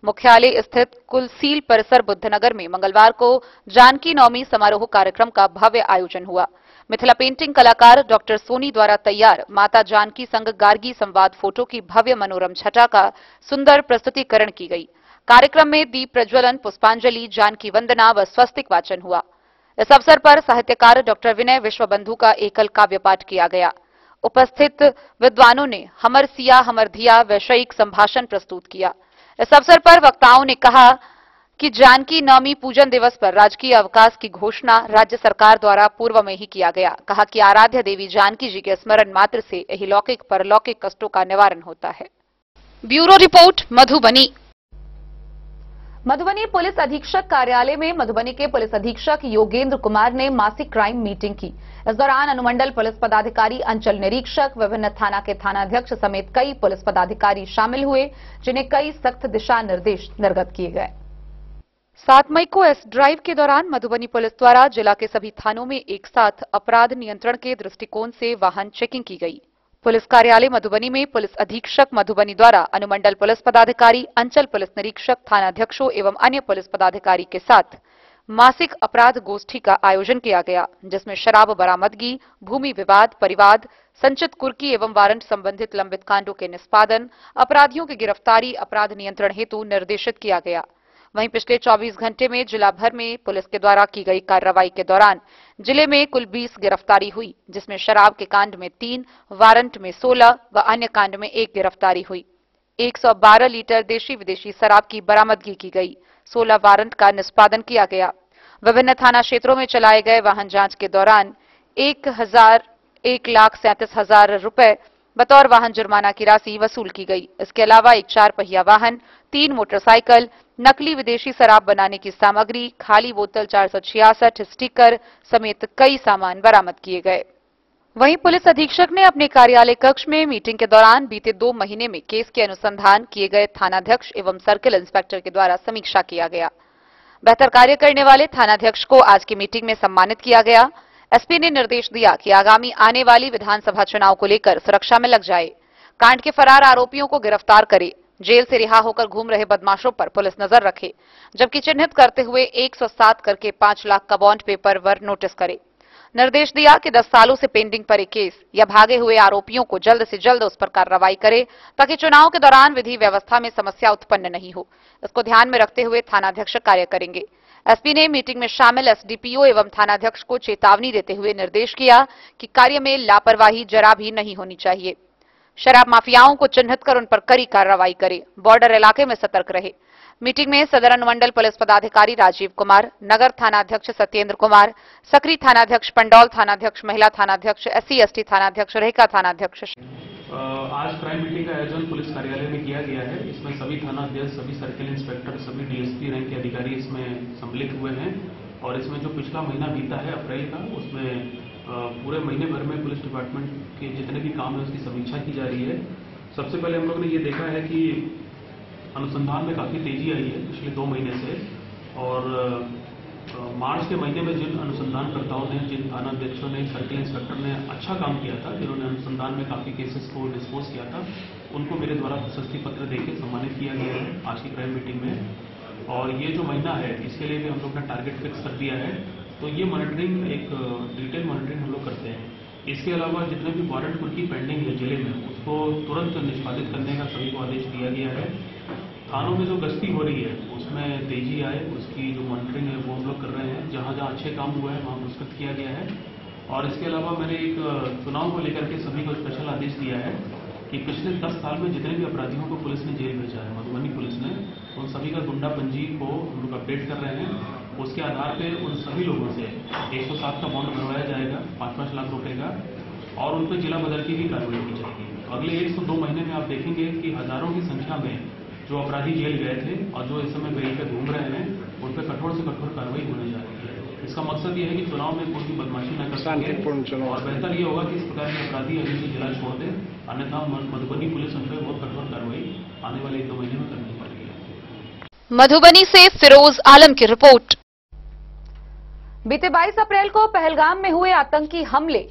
मुख्यालय स्थित कुलसील परिसर बुद्धनगर में मंगलवार को जानकी नवमी समारोह कार्यक्रम का भव्य आयोजन हुआ। मिथिला पेंटिंग कलाकार डॉक्टर सोनी द्वारा तैयार माता जानकी संग गार्गी संवाद फोटो की भव्य मनोरम छटा का सुंदर प्रस्तुतिकरण की गई। कार्यक्रम में दीप प्रज्वलन, पुष्पांजलि, जानकी वंदना व स्वस्तिक वाचन हुआ। इस अवसर पर साहित्यकार डॉक्टर विनय विश्वबंधु का एकल काव्य पाठ किया गया। उपस्थित विद्वानों ने हमर सिया हमर धिया वैषयिक संभाषण प्रस्तुत किया। इस अवसर पर वक्ताओं ने कहा कि जानकी नवमी पूजन दिवस पर राजकीय अवकाश की घोषणा राज्य सरकार द्वारा पूर्व में ही किया गया। कहा कि आराध्य देवी जानकी जी के स्मरण मात्र से यही लौकिक परलौकिक कष्टों का निवारण होता है। Bureau report, Madhubani. Madhubani police अधीक्षक कार्यालय में मधुबनी के पुलिस अधीक्षक योगेंद्र कुमार ने मासिक क्राइम मीटिंग की। इस दौरान अनुमंडल पुलिस पदाधिकारी, अंचल निरीक्षक, विभिन्न थाना के थानाध्यक्ष समेत कई पुलिस पदाधिकारी शामिल हुए, जिन्हें कई सख्त दिशा निर्देश निर्गत किए गए। 7 मई को एस ड्राइव के दौरान मधुबनी पुलिस द्वारा जिला के सभी थानों में एक साथ अपराध नियंत्रण के दृष्टिकोण से वाहन चेकिंग की गई। पुलिस कार्यालय मधुबनी में पुलिस अधीक्षक मधुबनी द्वारा अनुमंडल पुलिस पदाधिकारी, अंचल पुलिस निरीक्षक, थानाध्यक्षों एवं अन्य पुलिस पदाधिकारी के साथ मासिक अपराध गोष्ठी का आयोजन किया गया, जिसमें शराब बरामदगी, भूमि विवाद, परिवाद, संचित कुर्की एवं वारंट संबंधित लंबित कांडों के निष्पादन, अपराधियों की गिरफ्तारी, अपराध नियंत्रण हेतु निर्देशित किया गया। वहीं पिछले 24 घंटे में जिला भर में पुलिस के द्वारा की गई कार्रवाई के दौरान जिले में कुल 20 गिरफ्तारी हुई, जिसमें शराब के कांड में 3, वारंट में 16 व अन्य कांड में 1 गिरफ्तारी हुई। 112 लीटर देशी विदेशी शराब की बरामदगी की गई। 16 वारंट का निष्पादन किया गया। विभिन्न थाना क्षेत्रों में चलाए गए वाहन जांच के दौरान 1,37,000 रुपए बतौर वाहन जुर्माना की राशि वसूल की गई। इसके अलावा एक 4 पहिया वाहन, 3 मोटरसाइकिल, नकली विदेशी शराब बनाने की सामग्री, खाली बोतल 466 स्टिकर समेत कई सामान बरामद किए गए। वहीं पुलिस अधीक्षक ने अपने कार्यालय कक्ष में मीटिंग के दौरान बीते 2 महीने में केस के अनुसंधान किए गए थानाध्यक्ष एवं सर्किल इंस्पेक्टर के द्वारा समीक्षा किया गया। बेहतर कार्य करने वाले थानाध्यक्ष को आज की मीटिंग में सम्मानित किया गया। एसपी ने निर्देश दिया कि आगामी आने वाली विधानसभा चुनाव को लेकर सुरक्षा में लग जाए, कांड के फरार आरोपियों को गिरफ्तार करे, जेल से रिहा होकर घूम रहे बदमाशों पर पुलिस नजर रखे, जबकि चिन्हित करते हुए 107 करके 5 लाख का बॉन्ड पेपर पर नोटिस करे। निर्देश दिया कि 10 सालों से पेंडिंग पड़े केस या भागे हुए आरोपियों को जल्द से जल्द उस पर कार्रवाई करे, ताकि चुनाव के दौरान विधि व्यवस्था में समस्या उत्पन्न नहीं हो। इसको ध्यान में रखते हुए थानाध्यक्ष कार्य करेंगे। एसपी ने मीटिंग में शामिल एसडीपीओ एवं थानाध्यक्ष को चेतावनी देते हुए निर्देश किया कि कार्य में लापरवाही जरा भी नहीं होनी चाहिए। शराब माफियाओं को चिन्हित कर उन पर कड़ी कार्रवाई करे, बॉर्डर इलाके में सतर्क रहे। मीटिंग में सदर अनुमंडल पुलिस पदाधिकारी राजीव कुमार, नगर थानाध्यक्ष सत्येंद्र कुमार, सकरी थानाध्यक्ष, पंडौल थानाध्यक्ष, महिला थानाध्यक्ष, SC/ST थानाध्यक्ष, रेखा थानाध्यक्ष। आज क्राइम मीटिंग का आयोजन पुलिस कार्यालय में किया गया है। इसमें सभी थानाध्यक्ष, सभी सर्किल इंस्पेक्टर, सभी DSP रैंक के अधिकारी इसमें सम्मिलित हुए हैं। और इसमें जो पिछला महीना बीता है अप्रैल का, उसमें पूरे महीने भर में पुलिस डिपार्टमेंट के जितने भी काम है उसकी समीक्षा की जा रही है। सबसे पहले हम लोग ने ये देखा है कि अनुसंधान में काफ़ी तेजी आई है पिछले 2 महीने से। और मार्च के महीने में जिन अनुसंधानकर्ताओं ने, जिन थानाध्यक्षों ने, सर्किल इंस्पेक्टर ने अच्छा काम किया था, जिन्होंने अनुसंधान में काफ़ी केसेस को डिस्पोज किया था, उनको मेरे द्वारा प्रशस्ति पत्र देकर सम्मानित किया गया है आज की क्राइम मीटिंग में। और ये जो महीना है इसके लिए भी हम लोग ने टारगेट फिक्स कर दिया है। तो ये मॉनिटरिंग, एक डिटेल मॉनिटरिंग हम लोग करते हैं। इसके अलावा जितने भी वारंट कुर्की पेंडिंग है जिले में, उसको तुरंत निष्पादित करने का सभी को आदेश दिया गया है। थानों में जो गश्ती हो रही है उसमें तेजी आए, उसकी जो मॉनिटरिंग है वो हम लोग कर रहे हैं। जहाँ जहाँ अच्छे काम हुआ है वहाँ पुरस्कृत किया गया है। और इसके अलावा मैंने एक चुनाव को लेकर के सभी को स्पेशल आदेश दिया है कि पिछले 10 साल में जितने भी अपराधियों को पुलिस ने जेल भेजा है, मधुबनी पुलिस ने, उन सभी का गुंडा पंजी को हम लोग अपडेट कर रहे हैं। उसके आधार पे उन सभी लोगों से 107 का बॉन्ड भरवाया जाएगा 5-5 लाख रुपए का, और उन पर जिला बदल की भी कार्रवाई की जाएगी। तो अगले 1 से 2 महीने में आप देखेंगे कि हजारों की संख्या में जो अपराधी जेल गए थे और जो इस समय बेल पे घूम रहे हैं, उन पर कठोर से कठोर कार्रवाई होने जा रही है। इसका मकसद ये है कि चुनाव में कोई भी बदमाशी न कर सके, और बेहतर ये होगा कि इस प्रकार के अपराधी अभी से जिला छोड़ दें, अन्यथा मधुबनी पुलिस उन पर बहुत कठोर कार्रवाई आने वाले 1-2 महीने में करने वाली है। मधुबनी से फिरोज आलम की रिपोर्ट। बीते 22 अप्रैल को पहलगाम में हुए आतंकी हमले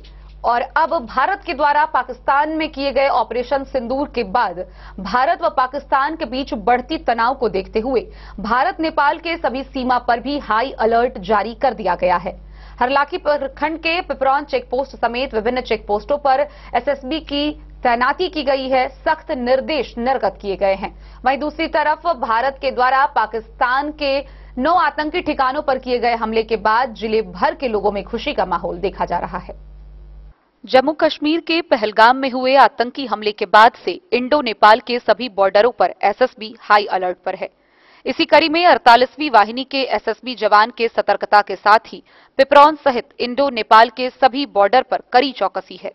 और अब भारत के द्वारा पाकिस्तान में किए गए ऑपरेशन सिंदूर के बाद भारत व पाकिस्तान के बीच बढ़ती तनाव को देखते हुए भारत नेपाल के सभी सीमा पर भी हाई अलर्ट जारी कर दिया गया है। हरलाखी प्रखंड के पिपरौन चेकपोस्ट समेत विभिन्न चेकपोस्टों पर एसएसबी की तैनाती की गई है, सख्त निर्देश निर्गत किए गए हैं। वहीं दूसरी तरफ भारत के द्वारा पाकिस्तान के 9 आतंकी ठिकानों पर किए गए हमले के बाद जिले भर के लोगों में खुशी का माहौल देखा जा रहा है। जम्मू कश्मीर के पहलगाम में हुए आतंकी हमले के बाद से इंडो नेपाल के सभी बॉर्डरों पर एसएसबी हाई अलर्ट पर है। इसी कड़ी में 48वीं वाहिनी के एसएसबी जवान के सतर्कता के साथ ही पिपरौन सहित इंडो नेपाल के सभी बॉर्डर पर कड़ी चौकसी है।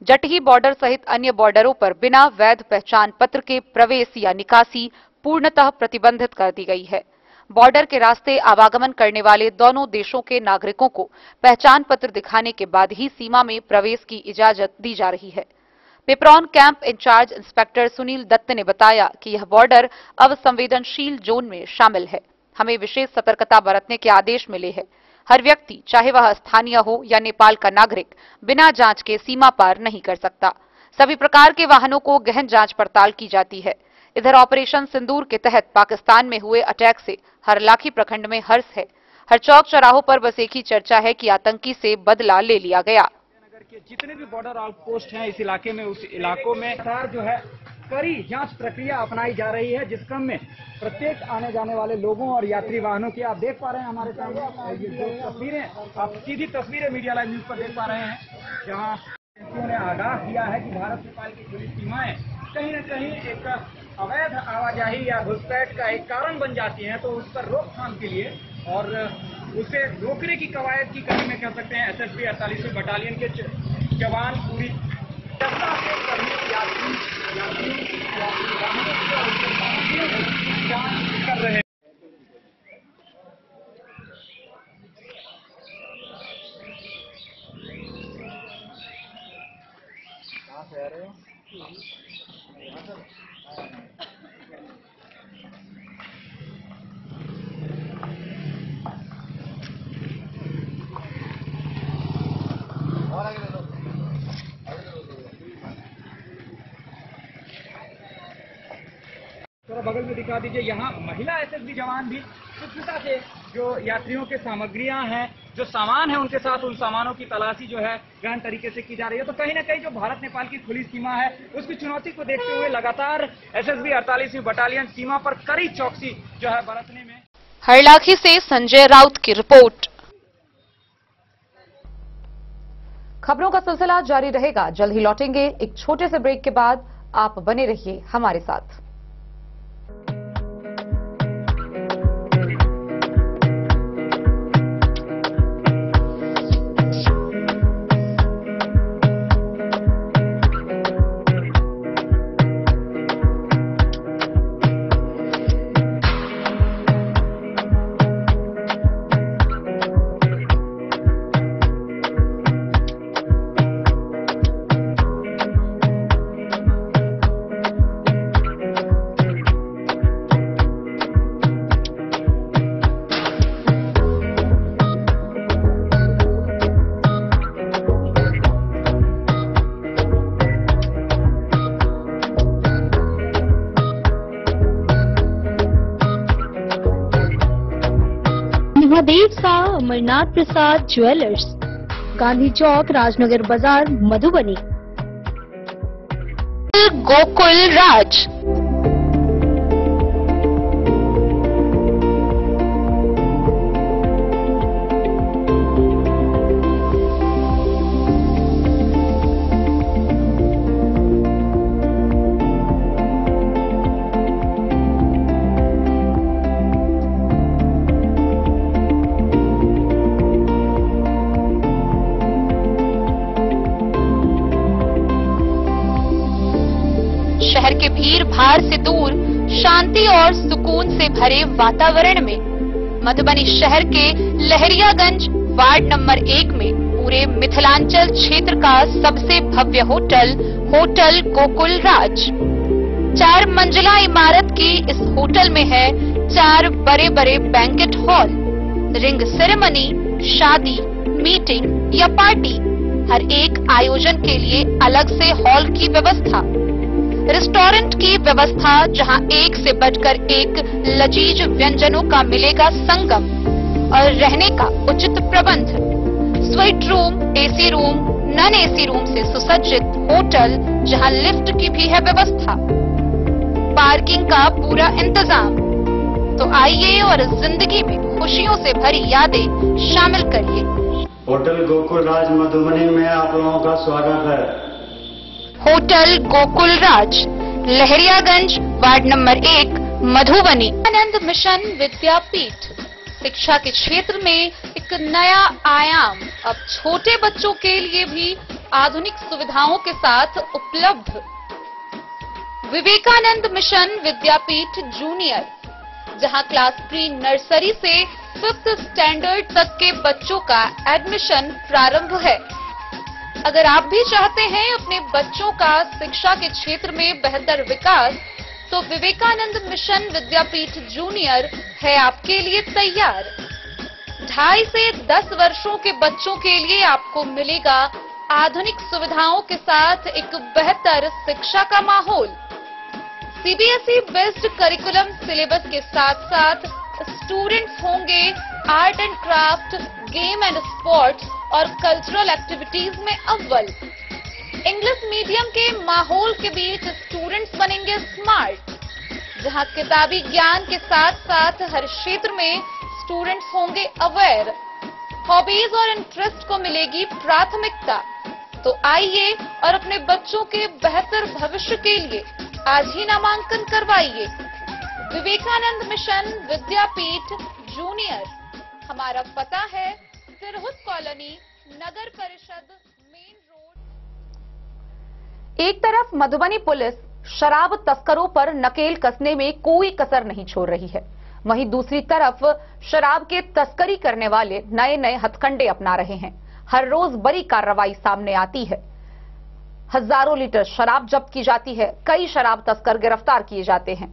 जटही बॉर्डर सहित अन्य बॉर्डरों पर बिना वैध पहचान पत्र के प्रवेश या निकासी पूर्णतः प्रतिबंधित कर दी गई है। बॉर्डर के रास्ते आवागमन करने वाले दोनों देशों के नागरिकों को पहचान पत्र दिखाने के बाद ही सीमा में प्रवेश की इजाजत दी जा रही है। Pipraun camp incharge inspector Sunil Dutt ने बताया कि यह बॉर्डर अब संवेदनशील जोन में शामिल है। हमें विशेष सतर्कता बरतने के आदेश मिले हैं। हर व्यक्ति, चाहे वह स्थानीय हो या नेपाल का नागरिक, बिना जांच के सीमा पार नहीं कर सकता। सभी प्रकार के वाहनों को गहन जांच पड़ताल की जाती है। इधर ऑपरेशन सिंदूर के तहत पाकिस्तान में हुए अटैक से हरलाखी प्रखंड में हर्ष है। हर चौक चौराहों पर बस एक ही चर्चा है कि आतंकी से बदला ले लिया गया। नगर के जितने भी बॉर्डर आउटपोस्ट हैं इस इलाके में, उस इलाकों में जो है कड़ी जांच प्रक्रिया अपनाई जा रही है, जिस क्रम में प्रत्येक आने जाने वाले लोगों और यात्री वाहनों की आप देख पा रहे हैं हमारे सामने ये जो तस्वीरें, आप सीधी तस्वीरें मीडिया लाइव न्यूज पर देख पा रहे हैं, जहां उन्होंने आगाह किया है कि भारत नेपाल की खुली सीमाएं कहीं न कहीं एक अवैध आवाजाही या घुसपैठ का एक कारण बन जाती हैं, तो उस पर रोकथाम के लिए और उसे रोकने की कवायद की कड़ी में कह सकते हैं एसएसबी 48वीं बटालियन के जवान पूरी चर्चा से सभी यात्रियों कर रहे हैं। कहाँ से आ रहे हो? थोड़ा बगल में दिखा दीजिए। यहाँ महिला एसएसबी जवान भी शुद्धता से जो यात्रियों के सामग्रियां हैं, जो सामान है उनके साथ उन सामानों की तलाशी जो है गहन तरीके से की जा रही है। तो कहीं ना कहीं जो भारत नेपाल की खुली सीमा है उसकी चुनौती को देखते हुए लगातार एसएसबी 48वीं बटालियन सीमा पर कड़ी चौकसी जो है बरतने में। हरलाखी से संजय राउत की रिपोर्ट। खबरों का सिलसिला जारी रहेगा, जल्द ही लौटेंगे एक छोटे से ब्रेक के बाद। आप बने रहिए हमारे साथ। महादेव शाह अमरनाथ प्रसाद ज्वेलर्स, गांधी चौक, राजनगर बाजार, मधुबनी। गोकुल राज, शहर के भीड़ भाड़ से दूर शांति और सुकून से भरे वातावरण में मधुबनी शहर के लहरियागंज वार्ड नंबर 1 में पूरे मिथिलांचल क्षेत्र का सबसे भव्य होटल होटल गोकुल राज 4 मंजिला इमारत की इस होटल में है 4 बड़े बड़े बैंकेट हॉल, रिंग सेरेमनी, शादी, मीटिंग या पार्टी, हर एक आयोजन के लिए अलग से हॉल की व्यवस्था, रेस्टोरेंट की व्यवस्था जहां एक से बढ़कर एक लजीज व्यंजनों का मिलेगा संगम और रहने का उचित प्रबंध, suite room, AC room, non AC room से सुसज्जित होटल जहां लिफ्ट की भी है व्यवस्था, पार्किंग का पूरा इंतजाम। तो आइए और जिंदगी में खुशियों से भरी यादें शामिल करिए। होटल गोकुल राज मधुबनी में आप लोगों का स्वागत है। होटल गोकुल राज, लहरियागंज, वार्ड नंबर 1, मधुबनी। आनंद मिशन विद्यापीठ शिक्षा के क्षेत्र में एक नया आयाम अब छोटे बच्चों के लिए भी आधुनिक सुविधाओं के साथ उपलब्ध। विवेकानंद मिशन विद्यापीठ जूनियर, जहां क्लास प्री नर्सरी से 5th स्टैंडर्ड तक के बच्चों का एडमिशन प्रारंभ है। अगर आप भी चाहते हैं अपने बच्चों का शिक्षा के क्षेत्र में बेहतर विकास, तो विवेकानंद मिशन विद्यापीठ जूनियर है आपके लिए तैयार। 2.5 से 10 वर्षों के बच्चों के लिए आपको मिलेगा आधुनिक सुविधाओं के साथ एक बेहतर शिक्षा का माहौल। सीबीएसई बेस्ड करिकुलम सिलेबस के साथ साथ स्टूडेंट्स होंगे art and craft, game and sports और कल्चरल एक्टिविटीज में अव्वल। इंग्लिश मीडियम के माहौल के बीच स्टूडेंट्स बनेंगे स्मार्ट, जहां किताबी ज्ञान के साथ साथ हर क्षेत्र में स्टूडेंट्स होंगे अवेयर। हॉबीज और इंटरेस्ट को मिलेगी प्राथमिकता। तो आइए और अपने बच्चों के बेहतर भविष्य के लिए आज ही नामांकन करवाइए। विवेकानंद मिशन विद्यापीठ जूनियर, हमारा पता है सिरहुत कॉलोनी, नगर परिषद, मेन रोड। एक तरफ मधुबनी पुलिस शराब तस्करों पर नकेल कसने में कोई कसर नहीं छोड़ रही है, वहीं दूसरी तरफ शराब के तस्करी करने वाले नए नए हथकंडे अपना रहे हैं। हर रोज बड़ी कार्रवाई सामने आती है, हजारों लीटर शराब जब्त की जाती है, कई शराब तस्कर गिरफ्तार किए जाते हैं।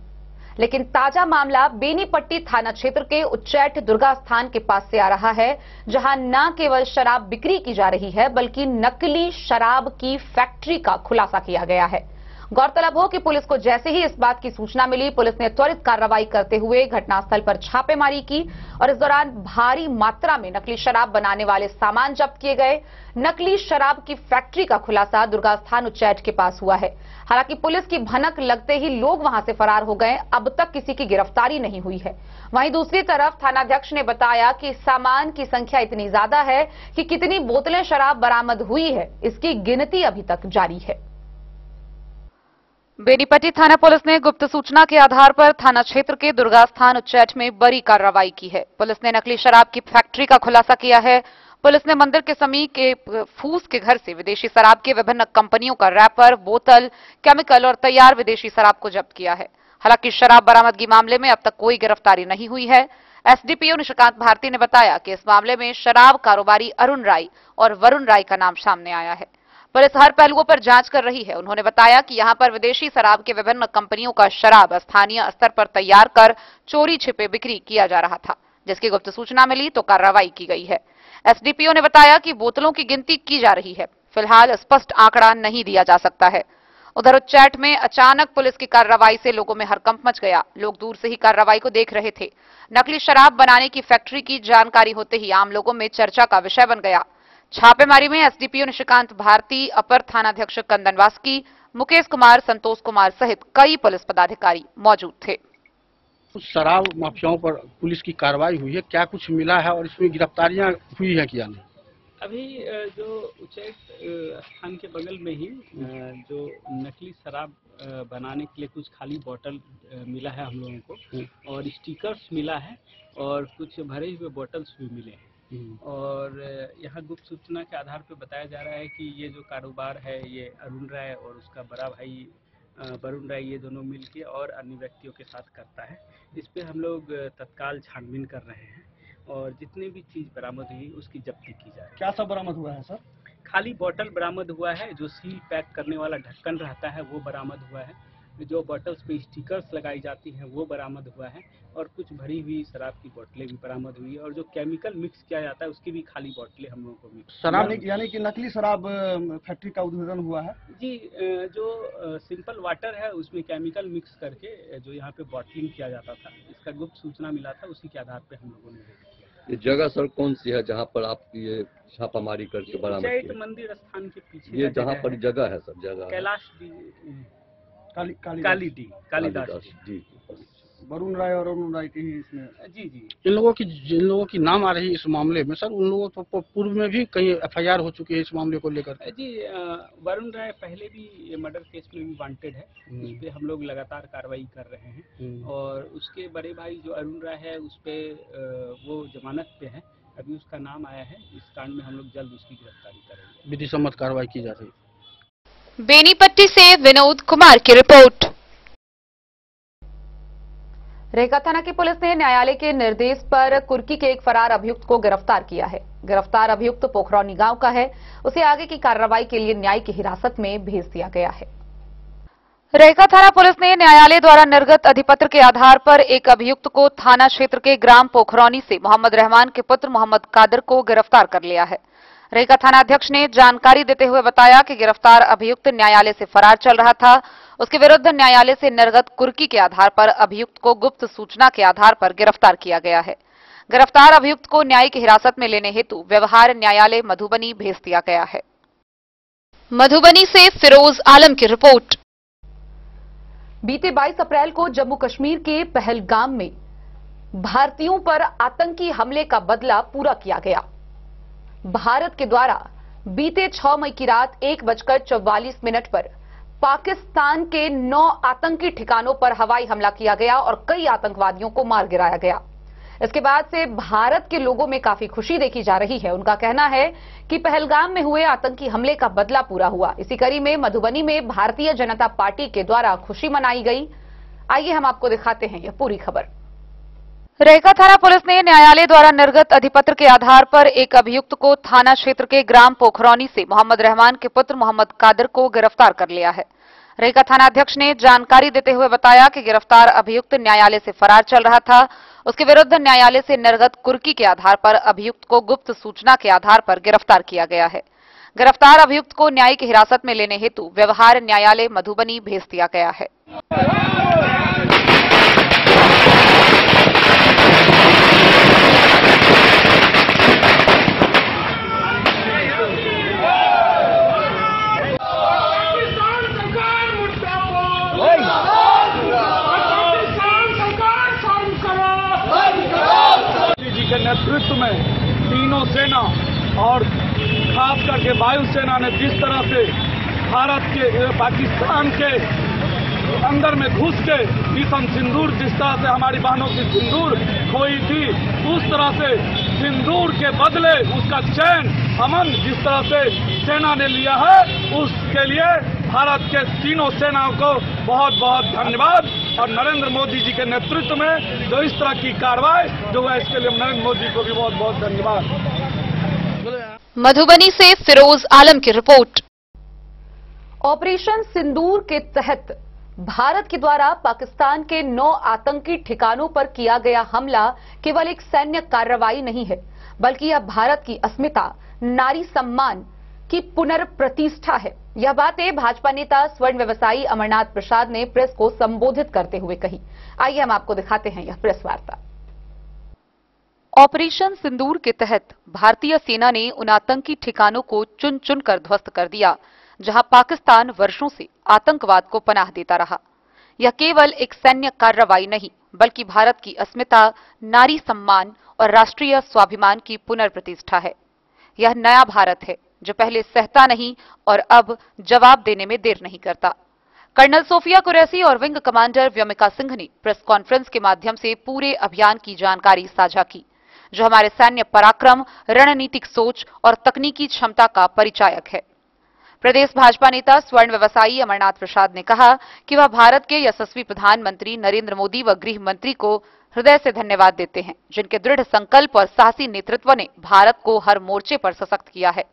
लेकिन ताजा मामला बेनीपट्टी थाना क्षेत्र के उच्चैठ दुर्गा स्थान के पास से आ रहा है, जहां न केवल शराब बिक्री की जा रही है बल्कि नकली शराब की फैक्ट्री का खुलासा किया गया है। गौरतलब हो कि पुलिस को जैसे ही इस बात की सूचना मिली, पुलिस ने त्वरित कार्रवाई करते हुए घटनास्थल पर छापेमारी की और इस दौरान भारी मात्रा में नकली शराब बनाने वाले सामान जब्त किए गए। नकली शराब की फैक्ट्री का खुलासा दुर्गा स्थान उच्चैठ के पास हुआ है। हालांकि पुलिस की भनक लगते ही लोग वहां से फरार हो गए, अब तक किसी की गिरफ्तारी नहीं हुई है। वहीं दूसरी तरफ थानाध्यक्ष ने बताया कि सामान की संख्या इतनी ज्यादा है कि कितनी बोतलें शराब बरामद हुई है, इसकी गिनती अभी तक जारी है। बेनीपट्टी थाना पुलिस ने गुप्त सूचना के आधार पर थाना क्षेत्र के दुर्गा स्थान उच्चैठ में बड़ी कार्रवाई की है। पुलिस ने नकली शराब की फैक्ट्री का खुलासा किया है। पुलिस ने मंदिर के समीप के फूस के घर से विदेशी शराब के विभिन्न कंपनियों का रैपर, बोतल, केमिकल और तैयार विदेशी शराब को जब्त किया है। हालांकि शराब बरामदगी मामले में अब तक कोई गिरफ्तारी नहीं हुई है। एसडीपीओ निशिकांत भारती ने बताया कि इस मामले में शराब कारोबारी अरुण राय और वरुण राय का नाम सामने आया है। पुलिस हर पहलुओं पर जांच कर रही है। उन्होंने बताया कि यहां पर विदेशी शराब के विभिन्न कंपनियों का शराब स्थानीय स्तर पर तैयार कर चोरी छिपे बिक्री किया जा रहा था, जिसकी गुप्त सूचना मिली तो कार्रवाई की गई है। एसडीपीओ ने बताया कि बोतलों की गिनती की जा रही है, फिलहाल स्पष्ट आंकड़ा नहीं दिया जा सकता है। उधर उच्चैठ में अचानक पुलिस की कार्रवाई से लोगों में हड़कंप मच गया। लोग दूर से ही कार्रवाई को देख रहे थे। नकली शराब बनाने की फैक्ट्री की जानकारी होते ही आम लोगों में चर्चा का विषय बन गया। छापेमारी में एसडीपीओ निशिकांत भारती, अपर थानाध्यक्ष कंदन वास्की, मुकेश कुमार, संतोष कुमार सहित कई पुलिस पदाधिकारी मौजूद थे। शराब माफियाओं पर पुलिस की कार्रवाई हुई है, क्या कुछ मिला है और इसमें गिरफ्तारियां हुई है क्या नहीं? अभी जो उच्चैठ स्थान के बगल में ही जो नकली शराब बनाने के लिए कुछ खाली बोतल मिला है हम लोगों को, और स्टिकर्स मिला है और कुछ भरे हुए बोतल्स भी मिले हैं। और यहाँ गुप्त सूचना के आधार पर बताया जा रहा है कि ये जो कारोबार है ये अरुण राय और उसका बड़ा भाई वरुण राय ये दोनों मिलके और अन्य व्यक्तियों के साथ करता है। इस पे हम लोग तत्काल छानबीन कर रहे हैं और जितनी भी चीज़ बरामद हुई उसकी जब्ती की जाए। क्या सब बरामद हुआ है सर? खाली बोतल बरामद हुआ है, जो सील पैक करने वाला ढक्कन रहता है वो बरामद हुआ है, जो बॉटल्स पे स्टिकर्स लगाई जाती हैं वो बरामद हुआ है और कुछ भरी हुई शराब की बोतलें भी बरामद हुई है और जो केमिकल मिक्स किया जाता है उसकी भी खाली बोतलें हम लोगों को मिली। शराब यानी कि नकली शराब फैक्ट्री का उद्भेदन हुआ है जी। जो सिंपल वाटर है उसमें केमिकल मिक्स करके जो यहाँ पे बॉटलिंग किया जाता था, इसका गुप्त सूचना मिला था, उसी के आधार पे हम लोगों ने रेड किया। ये जगह सर कौन सी है जहाँ पर आप ये छापामारी करके बरामद किया? मंदिर स्थान के पीछे ये जहाँ पर जगह है सर, जगह कैलाश कालिदास जी। वरुण राय और अरुण राय की ही इसमें जी। जिन लोगों की नाम आ रही है इस मामले में सर, उन लोगों तो पूर्व में भी कई एफआईआर हो चुकी है इस मामले को लेकर। जी, वरुण राय पहले भी मर्डर केस में भी वांटेड है, उस पे हम लोग लगातार कार्रवाई कर रहे हैं और उसके बड़े भाई जो अरुण राय है उस पे वो जमानत पे है, अभी उसका नाम आया है। इस कांड में हम लोग जल्द उसकी गिरफ्तारी करेंगे। विधि सम्मत कार्रवाई की जा रही है। बेनीपट्टी से विनोद कुमार की रिपोर्ट। रेखा थाना की पुलिस ने न्यायालय के निर्देश पर कुर्की के एक फरार अभियुक्त को गिरफ्तार किया है। गिरफ्तार अभियुक्त पोखरौनी गांव का है। उसे आगे की कार्रवाई के लिए न्यायिक हिरासत में भेज दिया गया है। रेखा थाना पुलिस ने न्यायालय द्वारा निर्गत अधिपत्र के आधार पर एक अभियुक्त को थाना क्षेत्र के ग्राम पोखरौनी से मोहम्मद रहमान के पुत्र मोहम्मद कादर को गिरफ्तार कर लिया है। रेखा थाना अध्यक्ष ने जानकारी देते हुए बताया कि गिरफ्तार अभियुक्त न्यायालय से फरार चल रहा था। उसके विरुद्ध न्यायालय से निर्गत कुर्की के आधार पर अभियुक्त को गुप्त सूचना के आधार पर गिरफ्तार किया गया है। गिरफ्तार अभियुक्त को न्यायिक हिरासत में लेने हेतु व्यवहार न्यायालय मधुबनी भेज दिया गया है। मधुबनी से फिरोज आलम की रिपोर्ट। बीते 22 अप्रैल को जम्मू कश्मीर के पहलगाम में भारतीयों पर आतंकी हमले का बदला पूरा किया गया। भारत के द्वारा बीते 6 मई की रात 1:44 पर पाकिस्तान के 9 आतंकी ठिकानों पर हवाई हमला किया गया और कई आतंकवादियों को मार गिराया गया। इसके बाद से भारत के लोगों में काफी खुशी देखी जा रही है। उनका कहना है कि पहलगाम में हुए आतंकी हमले का बदला पूरा हुआ। इसी कड़ी में मधुबनी में भारतीय जनता पार्टी के द्वारा खुशी मनाई गई। आइए हम आपको दिखाते हैं यह पूरी खबर। रेखा थाना पुलिस ने न्यायालय द्वारा निर्गत अधिपत्र के आधार पर एक अभियुक्त को थाना क्षेत्र के ग्राम पोखरौनी से मोहम्मद रहमान के पुत्र मोहम्मद कादर को गिरफ्तार कर लिया है। रेखा थाना अध्यक्ष ने जानकारी देते हुए बताया कि गिरफ्तार अभियुक्त न्यायालय से फरार चल रहा था। उसके विरुद्ध न्यायालय से निर्गत कुर्की के आधार पर अभियुक्त को गुप्त सूचना के आधार पर गिरफ्तार किया गया है। गिरफ्तार अभियुक्त को न्यायिक हिरासत में लेने हेतु व्यवहार न्यायालय मधुबनी भेज दिया गया है। के नेतृत्व में तीनों सेना और खास करके वायुसेना ने जिस तरह से भारत के पाकिस्तान के अंदर में घुस के मिशन सिंदूर, जिस तरह से हमारी बहनों की सिंदूर खोई थी, उस तरह से सिंदूर के बदले उसका चैन अमन जिस तरह से सेना ने लिया है, उसके लिए भारत के तीनों सेनाओं को बहुत बहुत धन्यवाद। और नरेंद्र मोदी जी के नेतृत्व में जो इस तरह की कार्रवाई जो है, इसके लिए नरेंद्र मोदी को भी बहुत बहुत धन्यवाद। मधुबनी से फिरोज आलम की रिपोर्ट। ऑपरेशन सिंदूर के तहत भारत के द्वारा पाकिस्तान के 9 आतंकी ठिकानों पर किया गया हमला केवल एक सैन्य कार्रवाई नहीं है, बल्कि यह भारत की अस्मिता, नारी सम्मान की पुनर्प्रतिष्ठा है। यह बातें भाजपा नेता स्वर्ण व्यवसायी अमरनाथ प्रसाद ने प्रेस को संबोधित करते हुए कही। आइए हम आपको दिखाते हैं यह प्रेस वार्ता। ऑपरेशन सिंदूर के तहत भारतीय सेना ने उन आतंकी ठिकानों को चुन चुन कर ध्वस्त कर दिया जहां पाकिस्तान वर्षों से आतंकवाद को पनाह देता रहा। यह केवल एक सैन्य कार्रवाई नहीं, बल्कि भारत की अस्मिता, नारी सम्मान और राष्ट्रीय स्वाभिमान की पुनर्प्रतिष्ठा है। यह नया भारत है जो पहले सहता नहीं और अब जवाब देने में देर नहीं करता। कर्नल सोफिया कुरैशी और विंग कमांडर व्योमिका सिंह ने प्रेस कॉन्फ्रेंस के माध्यम से पूरे अभियान की जानकारी साझा की, जो हमारे सैन्य पराक्रम, रणनीतिक सोच और तकनीकी क्षमता का परिचायक है। प्रदेश भाजपा नेता स्वर्ण व्यवसायी अमरनाथ प्रसाद ने कहा कि वह भारत के यशस्वी प्रधानमंत्री नरेंद्र मोदी व गृह मंत्री को हृदय से धन्यवाद देते हैं, जिनके दृढ़ संकल्प और साहसी नेतृत्व ने भारत को हर मोर्चे पर सशक्त किया है।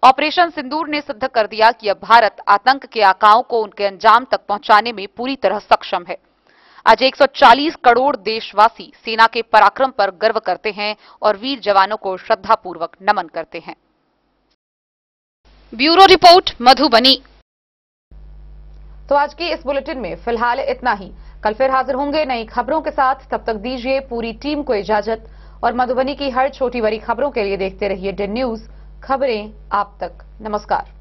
ऑपरेशन सिंदूर ने सिद्ध कर दिया कि अब भारत आतंक के आकाओं को उनके अंजाम तक पहुंचाने में पूरी तरह सक्षम है। आज 140 करोड़ देशवासी सेना के पराक्रम पर गर्व करते हैं और वीर जवानों को श्रद्धापूर्वक नमन करते हैं। Bureau report Madhubani. तो आज की इस बुलेटिन में फिलहाल इतना ही। कल फिर हाजिर होंगे नई खबरों के साथ। तब तक दीजिए पूरी टीम को इजाजत और मधुबनी की हर छोटी बड़ी खबरों के लिए देखते रहिए DIN न्यूज, खबरें आप तक। नमस्कार।